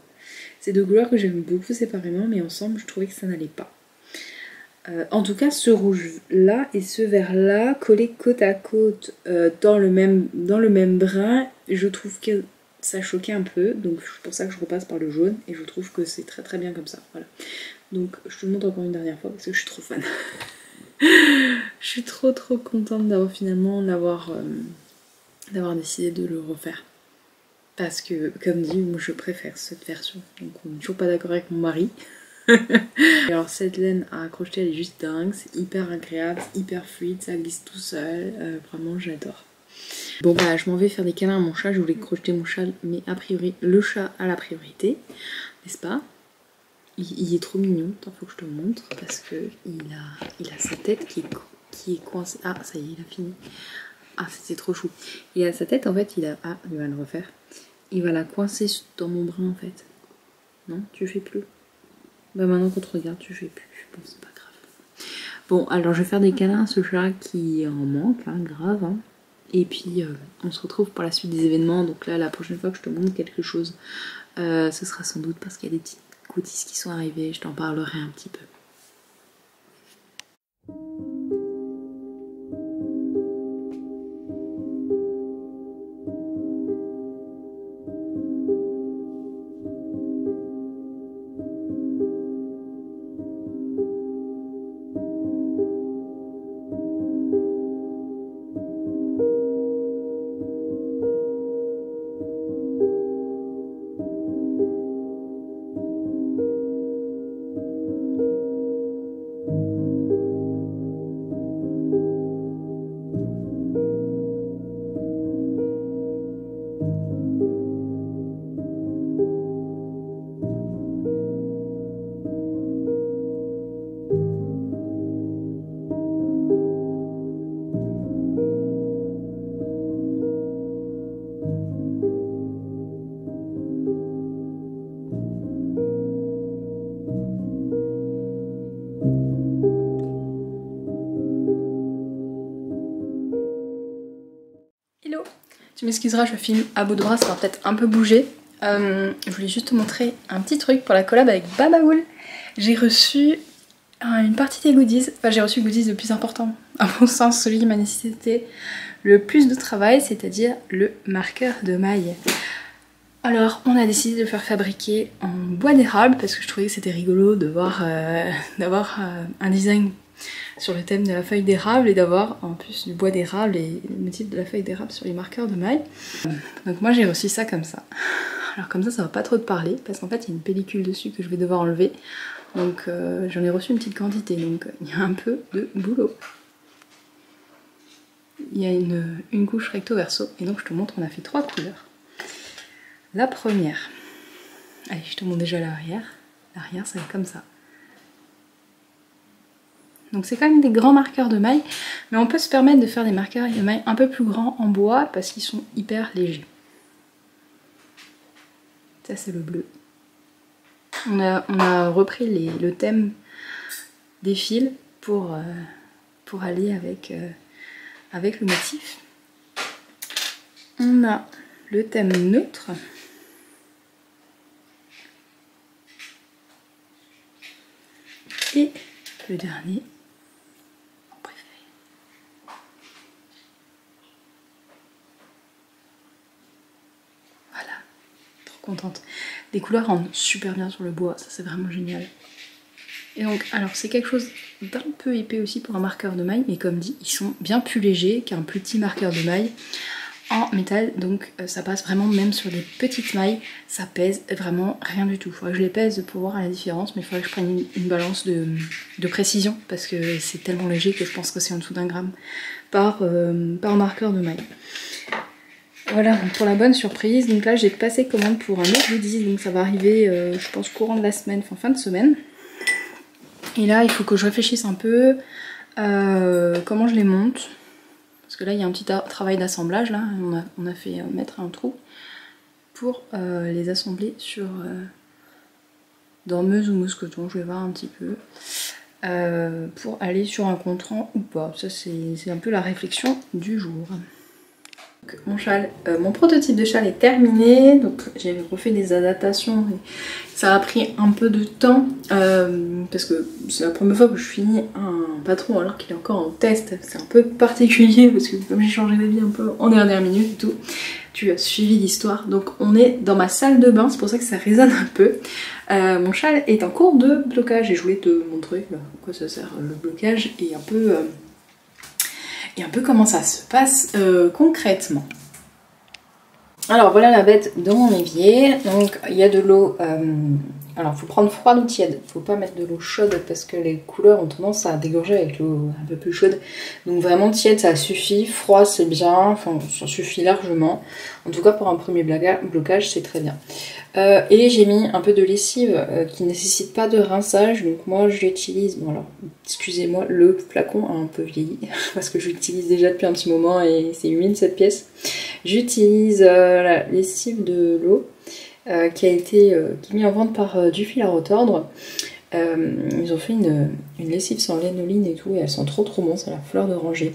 c'est 2 couleurs que j'aime beaucoup séparément. Mais ensemble, je trouvais que ça n'allait pas. En tout cas, ce rouge là et ce vert là collés côte à côte dans le même brin, je trouve que ça choquait un peu, donc c'est pour ça que je repasse par le jaune et je trouve que c'est très très bien comme ça. Voilà. Donc je te le montre encore une dernière fois parce que je suis trop fan. Je suis trop contente d'avoir finalement d'avoir décidé de le refaire. Parce que, comme dit, moi je préfère cette version. Donc on n'est toujours pas d'accord avec mon mari. Alors cette laine à crocheter elle est juste dingue, c'est hyper agréable, c'est hyper fluide, ça glisse tout seul, vraiment j'adore. Bon bah je m'en vais faire des câlins à mon chat, je voulais crocheter mon chat mais a priori le chat a la priorité, n'est-ce pas? Il est trop mignon, attends faut que je te montre parce que il a sa tête qui est coincée, ah ça y est il a fini, ah c'était trop chou, il a sa tête en fait, il va le refaire, il va la coincer dans mon bras en fait, non tu fais plus? Bah maintenant qu'on te regarde, tu fais plus. Bon, c'est pas grave. Bon, alors je vais faire des câlins à ce chat qui en manque, hein, grave. Hein. Et puis, on se retrouve pour la suite des événements. Donc là, la prochaine fois que je te montre quelque chose, ce sera sans doute parce qu'il y a des petites goodies qui sont arrivées. Je t'en parlerai un petit peu. Hello, tu m'excuseras, je filme à bout de bras, ça va peut-être un peu bouger. Je voulais juste te montrer un petit truc pour la collab avec Babaoul. J'ai reçu une partie des goodies, enfin j'ai reçu le goodies le plus important, à mon sens celui qui m'a nécessité le plus de travail, c'est-à-dire le marqueur de maille. Alors on a décidé de le faire fabriquer en bois d'érable parce que je trouvais que c'était rigolo de voir d'avoir un design sur le thème de la feuille d'érable et d'avoir en plus du bois d'érable et le motif de la feuille d'érable sur les marqueurs de maille. Donc moi j'ai reçu ça comme ça. Alors comme ça va pas trop te parler parce qu'en fait il y a une pellicule dessus que je vais devoir enlever. Donc j'en ai reçu une petite quantité donc il y a un peu de boulot. Il y a une couche recto verso et donc je te montre, on a fait 3 couleurs. La première, allez je te montre déjà l'arrière. L'arrière ça va être comme ça. Donc c'est quand même des grands marqueurs de maille, mais on peut se permettre de faire des marqueurs de maille un peu plus grands en bois parce qu'ils sont hyper légers. Ça c'est le bleu. On a repris le thème des fils pour aller avec le motif. On a le thème neutre. Et le dernier, mon préféré. Voilà, trop contente. Les couleurs rendent super bien sur le bois, ça c'est vraiment génial. Et donc, alors c'est quelque chose d'un peu épais aussi pour un marqueur de maille, mais comme dit, ils sont bien plus légers qu'un plus petit marqueur de maille en métal, donc ça passe vraiment même sur des petites mailles, ça pèse vraiment rien du tout. Il faudrait que je les pèse pour voir la différence, mais il faudrait que je prenne une balance de précision, parce que c'est tellement léger que je pense que c'est en dessous d'1 gramme par marqueur de maille. Voilà, donc pour la bonne surprise, donc là j'ai passé commande pour un autre goodies, donc ça va arriver je pense courant de la semaine, enfin fin de semaine. Et là il faut que je réfléchisse un peu comment je les monte. Parce que là il y a un petit travail d'assemblage, là on a fait mettre un trou pour les assembler sur dormeuse ou mousqueton, je vais voir un petit peu, pour aller sur un contrant ou pas. Ça c'est un peu la réflexion du jour. Donc, mon châle, mon prototype de châle est terminé, donc j'ai refait des adaptations et ça a pris un peu de temps parce que c'est la première fois que je finis un patron alors qu'il est encore en test. C'est un peu particulier parce que comme j'ai changé d'avis un peu en dernière minute et tout, tu as suivi l'histoire. Donc on est dans ma salle de bain, c'est pour ça que ça résonne un peu. Mon châle est en cours de blocage et je voulais te montrer là, à quoi ça sert le blocage et un peu comment ça se passe concrètement. Alors voilà la bête de mon évier. Donc il y a de l'eau. Alors il faut prendre froide ou tiède. Il ne faut pas mettre de l'eau chaude parce que les couleurs ont tendance à dégorger avec l'eau un peu plus chaude. Donc vraiment tiède ça suffit. Froid c'est bien. Enfin ça suffit largement. En tout cas pour un premier blocage c'est très bien. Et j'ai mis un peu de lessive qui ne nécessite pas de rinçage, donc moi j'utilise, bon alors excusez-moi, le flacon a un peu vieilli parce que j'utilise déjà depuis un petit moment et c'est humide cette pièce. J'utilise la lessive de l'eau qui est mise en vente par du fil à retordre. Ils ont fait une lessive sans lanolin et tout et elles sont trop bon, c'est la fleur d'oranger.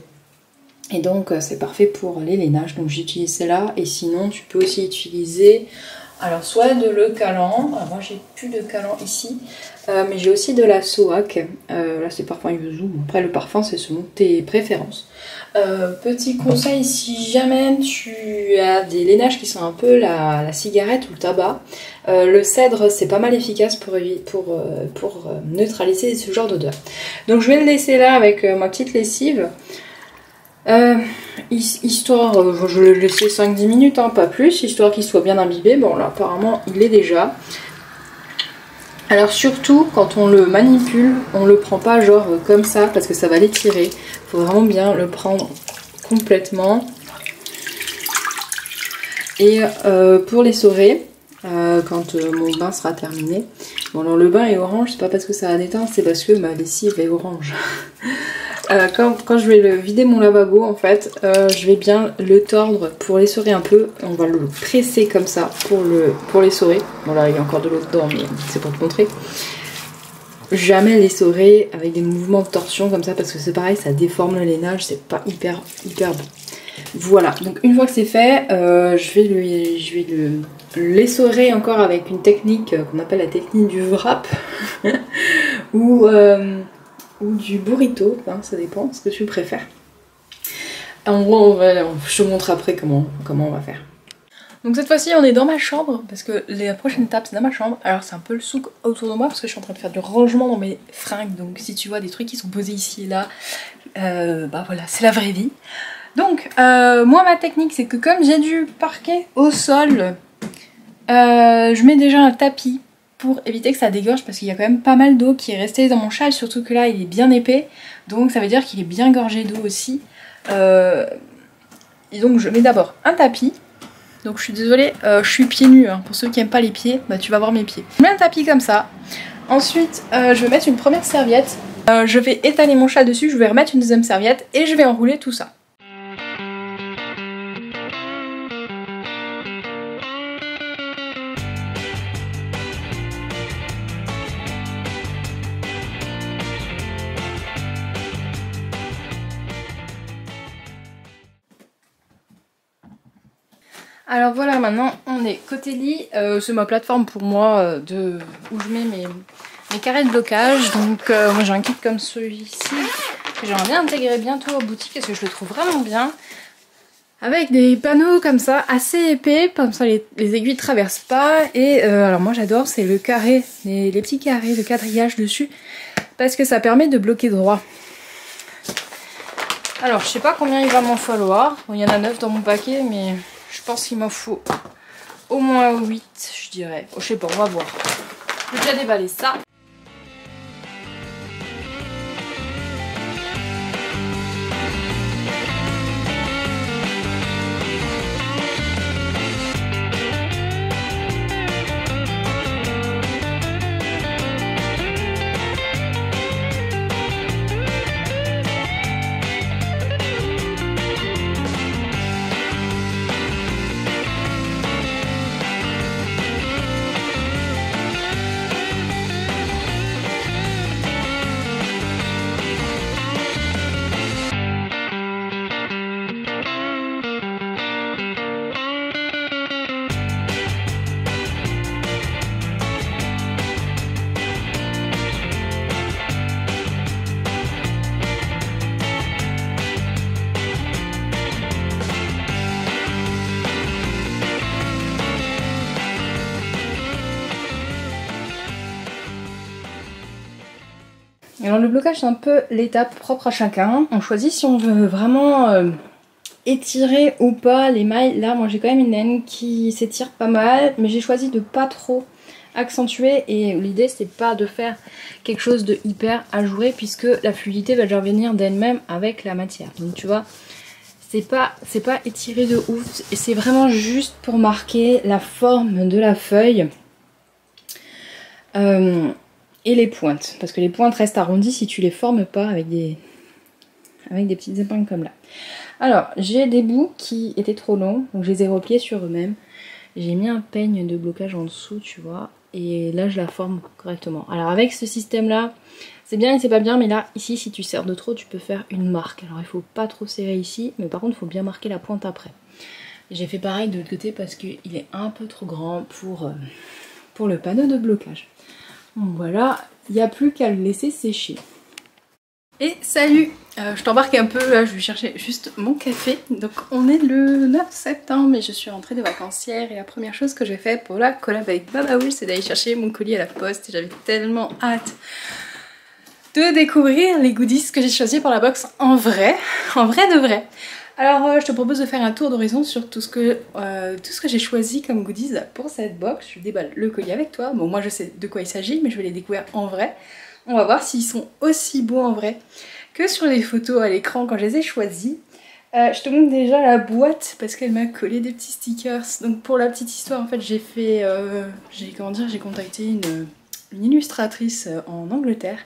Et donc c'est parfait pour les lainages, donc j'utilise celle-là et sinon tu peux aussi utiliser... Alors soit de l'eau calant, alors moi j'ai plus de calant ici, mais j'ai aussi de la Soak, là c'est parfum Yuzu, après le parfum c'est selon tes préférences. Petit conseil, si jamais tu as des lainages qui sont un peu la cigarette ou le tabac, le cèdre c'est pas mal efficace pour neutraliser ce genre d'odeur. Donc je vais le laisser là avec ma petite lessive. Histoire, je vais le laisser 5-10 minutes, hein, pas plus, histoire qu'il soit bien imbibé. Bon là apparemment il l'est déjà. Alors surtout quand on le manipule, on le prend pas genre comme ça parce que ça va l'étirer. Il faut vraiment bien le prendre complètement. Et pour l'essorer, quand mon bain sera terminé. Bon alors le bain est orange, c'est pas parce que ça a déteint, c'est parce que ma lessive est orange. Quand je vais le vider mon lavabo en fait, je vais bien le tordre pour l'essorer un peu. On va le presser comme ça pour l'essorer. Bon là il y a encore de l'eau dedans mais c'est pour te montrer. Jamais l'essorer avec des mouvements de torsion comme ça parce que c'est pareil, ça déforme le lainage, c'est pas hyper bon. Voilà, donc une fois que c'est fait, je vais l'essorer encore avec une technique qu'on appelle la technique du wrap ou du burrito, hein, ça dépend ce que tu préfères. En gros, je te montre après comment on va faire. Donc cette fois-ci on est dans ma chambre parce que la prochaine étape c'est dans ma chambre. Alors c'est un peu le souk autour de moi parce que je suis en train de faire du rangement dans mes fringues. Donc si tu vois des trucs qui sont posés ici et là, bah voilà, c'est la vraie vie. Donc moi ma technique c'est que comme j'ai du parquet au sol, je mets déjà un tapis pour éviter que ça dégorge parce qu'il y a quand même pas mal d'eau qui est restée dans mon châle, surtout que là il est bien épais, donc ça veut dire qu'il est bien gorgé d'eau aussi. Et donc je mets d'abord un tapis, donc je suis désolée, je suis pieds nus, hein. Pour ceux qui n'aiment pas les pieds, bah tu vas voir mes pieds. Je mets un tapis comme ça, Ensuite, je vais mettre une première serviette. Je vais étaler mon châle dessus, je vais remettre une deuxième serviette et je vais enrouler tout ça. Alors voilà, maintenant on est côté lit, c'est ma plateforme pour moi où je mets mes carrés de blocage. Donc moi j'ai un kit comme celui-ci que j'aimerais bien intégrer bientôt en boutique parce que je le trouve vraiment bien. Avec des panneaux comme ça, assez épais, comme ça les aiguilles ne traversent pas. Et alors moi j'adore, c'est le carré, les petits carrés de quadrillage dessus, parce que ça permet de bloquer droit. Alors je sais pas combien il va m'en falloir, bon, il y en a 9 dans mon paquet, mais je pense qu'il m'en faut au moins 8, je dirais. Oh, je sais pas, on va voir. Je vais déjà déballer ça. Alors le blocage c'est un peu l'étape propre à chacun. On choisit si on veut vraiment étirer ou pas les mailles. Là moi j'ai quand même une laine qui s'étire pas mal, mais j'ai choisi de pas trop accentuer et l'idée c'est pas de faire quelque chose de hyper ajouré puisque la fluidité va déjà venir d'elle-même avec la matière. Donc tu vois, c'est pas étiré de ouf et c'est vraiment juste pour marquer la forme de la feuille. Et les pointes, parce que les pointes restent arrondies si tu les formes pas avec des petites épingles comme là. Alors, j'ai des bouts qui étaient trop longs, donc je les ai repliés sur eux-mêmes. J'ai mis un peigne de blocage en dessous, tu vois, et là je la forme correctement. Alors avec ce système-là, c'est bien et c'est pas bien, mais là, ici, si tu serres de trop, tu peux faire une marque. Alors il faut pas trop serrer ici, mais par contre, il faut bien marquer la pointe après. J'ai fait pareil de l'autre côté parce qu'il est un peu trop grand pour le panneau de blocage. Donc voilà, il n'y a plus qu'à le laisser sécher. Et salut, je t'embarque un peu, là je vais chercher juste mon café. Donc on est le 9 septembre et je suis rentrée de vacances hier. Et la première chose que j'ai fait pour la collab avec Babaoul, c'est d'aller chercher mon colis à la poste. Et j'avais tellement hâte de découvrir les goodies que j'ai choisis pour la box en vrai de vrai. Alors je te propose de faire un tour d'horizon sur tout ce que j'ai choisi comme goodies pour cette box. Je déballe le colis avec toi. Bon, moi je sais de quoi il s'agit, mais je vais les découvrir en vrai. On va voir s'ils sont aussi beaux en vrai que sur les photos à l'écran quand je les ai choisis. Je te montre déjà la boîte parce qu'elle m'a collé des petits stickers. Donc pour la petite histoire, en fait j'ai fait, j'ai contacté une illustratrice en Angleterre.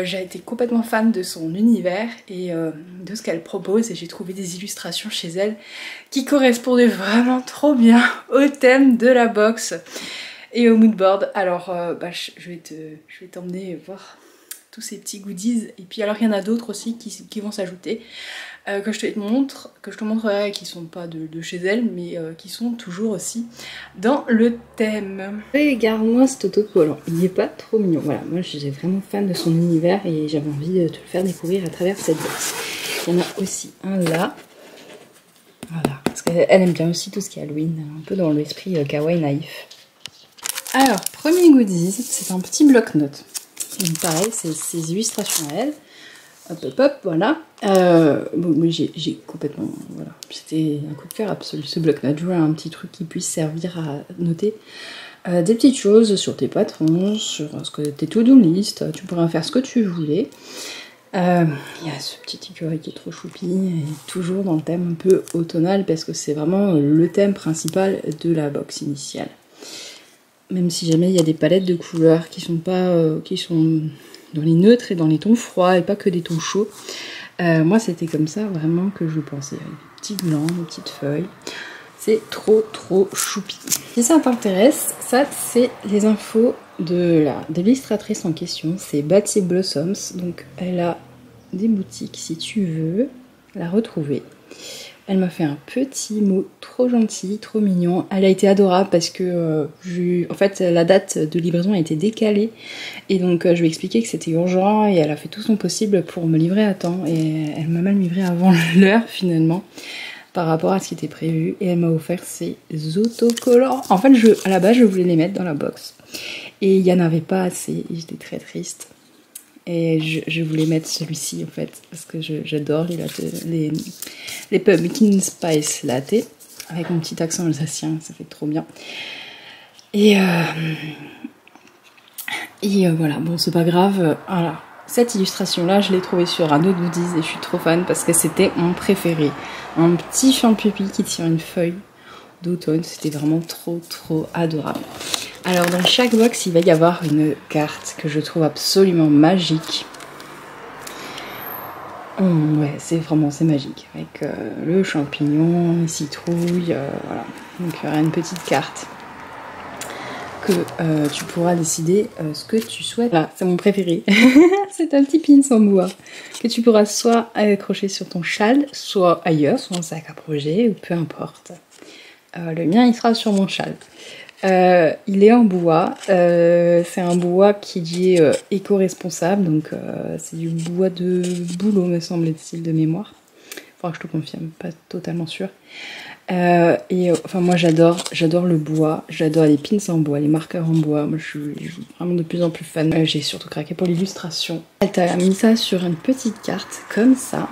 J'ai été complètement fan de son univers et de ce qu'elle propose et j'ai trouvé des illustrations chez elle qui correspondaient vraiment trop bien au thème de la box et au moodboard. Alors je vais t'emmener voir tous ces petits goodies et puis alors il y en a d'autres aussi qui vont s'ajouter que je te montrerai, qui sont pas de chez elle mais qui sont toujours aussi dans le thème. Regarde-moi cet autocollant, il n'est pas trop mignon. Voilà, moi je suis vraiment fan de son univers et j'avais envie de te le faire découvrir à travers cette box. Il y en a aussi un là. Voilà, parce qu'elle aime bien aussi tout ce qui est Halloween, un peu dans l'esprit kawaii naïf. Alors, premier goodies, c'est un petit bloc-notes. Donc pareil, c'est ses illustrations à elle. Hop hop hop, voilà. Bon, moi j'ai complètement, voilà, c'était un coup de cœur absolu ce bloc-notes. Je voulais un petit truc qui puisse servir à noter des petites choses sur tes patrons, sur tes to-do list. Tu pourrais en faire ce que tu voulais. Il y a ce petit écureuil qui est trop choupi et toujours dans le thème un peu automnal parce que c'est vraiment le thème principal de la box initiale. même si jamais il y a des palettes de couleurs qui sont pas, qui sont dans les neutres et dans les tons froids et pas que des tons chauds. Moi c'était comme ça vraiment que je pensais. Des petits blancs, des petites feuilles. C'est trop choupi. Si ça t'intéresse, ça c'est les infos de l'illustratrice en question. C'est Batsy Blossoms. Donc elle a des boutiques si tu veux la retrouver. Elle m'a fait un petit mot trop gentil, trop mignon. Elle a été adorable parce que en fait la date de livraison a été décalée et donc je lui ai expliqué que c'était urgent et elle a fait tout son possible pour me livrer à temps et elle m'a même livré avant l'heure finalement par rapport à ce qui était prévu et elle m'a offert ces autocollants. En fait à la base je voulais les mettre dans la box et il n'y en avait pas assez et j'étais très triste. Et je voulais mettre celui-ci en fait, parce que j'adore les pumpkin spice latte, avec mon petit accent alsacien, ça fait trop bien. Et voilà, bon c'est pas grave, voilà. Cette illustration-là, je l'ai trouvée sur un autre goodies et je suis trop fan parce que c'était mon préféré. Un petit champ de pupille qui tire une feuille d'automne, c'était vraiment trop adorable. Alors dans chaque box il va y avoir une carte que je trouve absolument magique. Ouais c'est magique avec le champignon, les citrouilles, voilà. Donc il y aura une petite carte que tu pourras décider ce que tu souhaites. Voilà, c'est mon préféré. C'est un petit pins en bois que tu pourras soit accrocher sur ton châle, soit ailleurs, soit en sac à projet ou peu importe. Le mien il sera sur mon châle. Il est en bois, c'est un bois qui est éco-responsable, donc c'est du bois de bouleau me semble-t-il de mémoire. Faudra que je te confirme, pas totalement sûre. Enfin moi j'adore le bois, j'adore les pins en bois, les marqueurs en bois, moi je suis vraiment de plus en plus fan. J'ai surtout craqué pour l'illustration. Elle t'a mis ça sur une petite carte comme ça.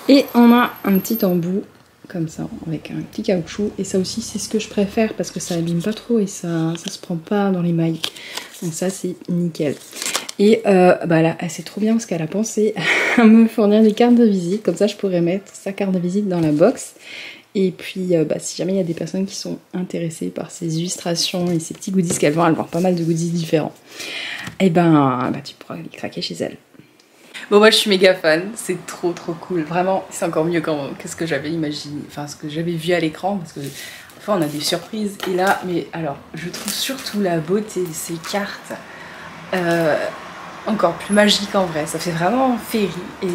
Et on a un petit embout comme ça, avec un petit caoutchouc, et ça aussi c'est ce que je préfère parce que ça abîme pas trop et ça se prend pas dans les mailles, donc ça c'est nickel. Et bah là c'est trop bien parce qu'elle a pensé à me fournir des cartes de visite, comme ça je pourrais mettre sa carte de visite dans la box. Et puis bah, si jamais il y a des personnes qui sont intéressées par ces illustrations et ces petits goodies qu'elles vont avoir pas mal de goodies différents, et bah tu pourras les craquer chez elle. Bon moi je suis méga fan, c'est trop cool, vraiment c'est encore mieux que ce que j'avais imaginé, enfin ce que j'avais vu à l'écran, parce que enfin on a des surprises et là, mais alors je trouve surtout la beauté de ces cartes encore plus magique en vrai, ça fait vraiment féerie et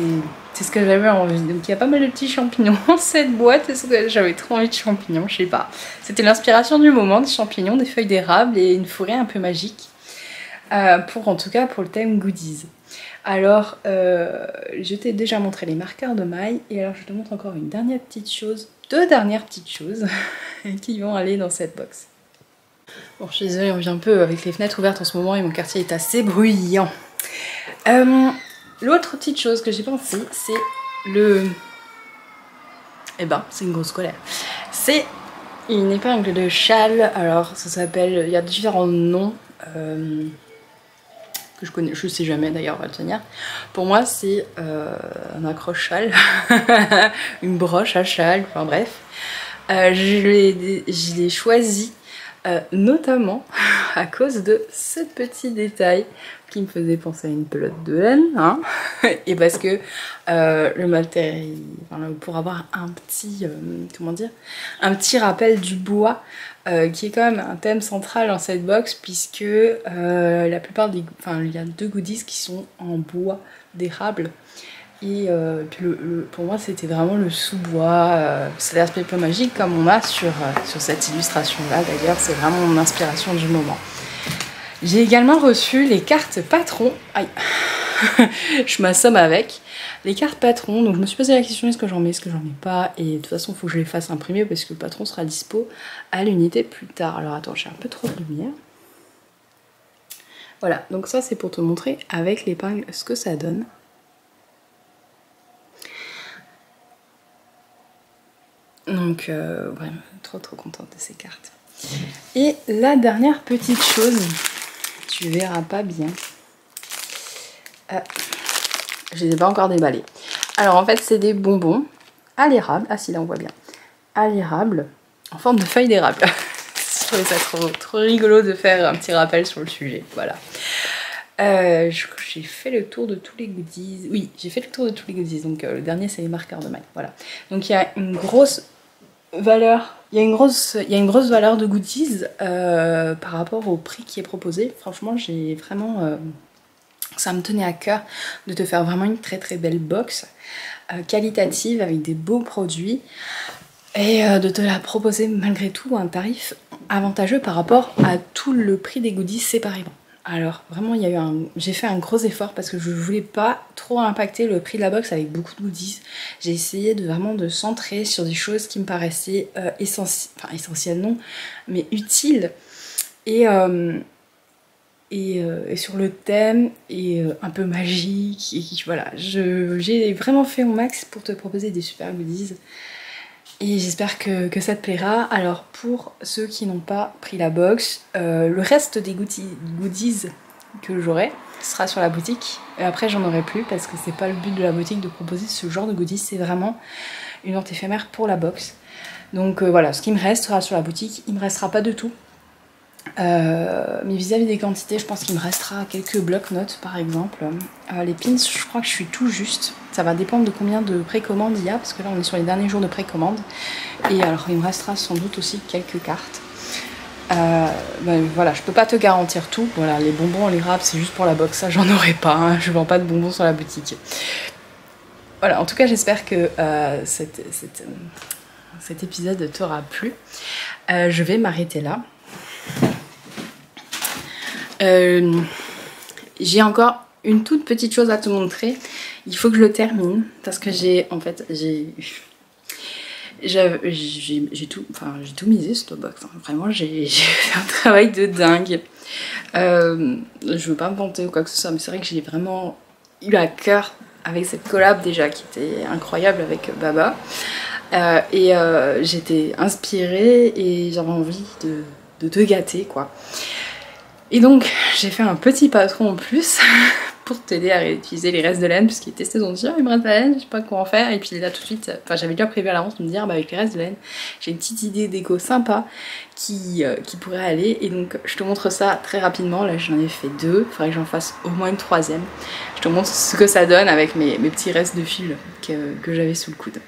c'est ce que j'avais envie. Donc il y a pas mal de petits champignons dans cette boîte, j'avais trop envie de champignons, je sais pas, c'était l'inspiration du moment, des champignons, des feuilles d'érable et une forêt un peu magique, en tout cas pour le thème goodies. Alors, je t'ai déjà montré les marqueurs de mailles et alors je te montre encore une dernière petite chose, deux dernières petites choses qui vont aller dans cette box. Bon, je suis désolée, on vit un peu avec les fenêtres ouvertes en ce moment et mon quartier est assez bruyant. L'autre petite chose que j'ai pensé, c'est c'est une grosse colère. C'est une épingle de châle, alors ça s'appelle, il y a différents noms. Je sais jamais d'ailleurs, on va le tenir. Pour moi c'est un accroche-châle, une broche à châle, enfin bref. Je l'ai choisi notamment à cause de ce petit détail qui me faisait penser à une pelote de laine, hein, et parce que le matériel, enfin, pour avoir un petit, comment dire, un petit rappel du bois, qui est quand même un thème central dans cette box, puisque la plupart des, enfin il y a deux goodies qui sont en bois d'érable. Et puis pour moi c'était vraiment le sous-bois, c'est l'aspect peu magique comme on a sur cette illustration là, d'ailleurs c'est vraiment mon inspiration du moment. J'ai également reçu les cartes patrons, aïe, je m'assomme avec, les cartes patrons, donc je me suis posé la question est-ce que j'en mets, est-ce que j'en mets pas, et de toute façon il faut que je les fasse imprimer parce que le patron sera dispo à l'unité plus tard. Alors attends, j'ai un peu trop de lumière. Voilà, donc ça c'est pour te montrer avec l'épingle ce que ça donne. Donc vraiment trop contente de ces cartes. Et la dernière petite chose, tu verras pas bien, je les ai pas encore déballés. Alors en fait c'est des bonbons à l'érable, ah si là on voit bien, à l'érable, en forme de feuille d'érable. trouvais ça trop rigolo de faire un petit rappel sur le sujet, voilà. J'ai fait le tour de tous les goodies. Oui, j'ai fait le tour de tous les goodies. Donc le dernier c'est les marqueurs de maille. Voilà. Donc il y a une grosse valeur. Il y a une grosse valeur de goodies par rapport au prix qui est proposé. Franchement, j'ai vraiment. Ça me tenait à cœur de te faire vraiment une très belle box qualitative avec des beaux produits et de te la proposer malgré tout à un tarif avantageux par rapport à tout le prix des goodies séparément. Alors vraiment j'ai fait un gros effort parce que je voulais pas trop impacter le prix de la box avec beaucoup de goodies. J'ai essayé vraiment de centrer sur des choses qui me paraissaient essentielles non, mais utiles et sur le thème et un peu magique. Et voilà, j'ai vraiment fait mon max pour te proposer des super goodies. Et j'espère que ça te plaira. Alors pour ceux qui n'ont pas pris la box, le reste des goodies que j'aurai sera sur la boutique. Et après j'en aurai plus parce que c'est pas le but de la boutique de proposer ce genre de goodies. C'est vraiment une vente éphémère pour la box. Donc voilà, ce qui me reste sera sur la boutique. Il me restera pas de tout. Mais vis-à-vis des quantités, je pense qu'il me restera quelques bloc-notes par exemple. Les pins, je crois que je suis tout juste. Ça va dépendre de combien de précommandes il y a, parce que là on est sur les derniers jours de précommande. Et alors il me restera sans doute aussi quelques cartes. Voilà, je peux pas te garantir tout. Voilà, les bonbons, les wraps, c'est juste pour la box, ça j'en aurai pas. Hein. Je vends pas de bonbons sur la boutique. Voilà, en tout cas j'espère que cet épisode t'aura plu. Je vais m'arrêter là. J'ai encore une toute petite chose à te montrer. Il faut que je le termine parce que j'ai tout misé sur cette box. Vraiment, j'ai fait un travail de dingue. Je veux pas me vanter ou quoi que ce soit, mais c'est vrai que j'ai vraiment eu à cœur avec cette collab déjà qui était incroyable avec Baba. J'étais inspirée et j'avais envie de te gâter quoi. Et donc j'ai fait un petit patron en plus pour t'aider à réutiliser les restes de laine puisqu'il était saison de il me reste de la laine, je sais pas comment faire. Et puis là tout de suite, enfin j'avais déjà prévu à l'avance de me dire avec les restes de laine j'ai une petite idée déco sympa qui pourrait aller. Et donc je te montre ça très rapidement. Là j'en ai fait 2, il faudrait que j'en fasse au moins une 3e. Je te montre ce que ça donne avec mes petits restes de fil que j'avais sous le coude.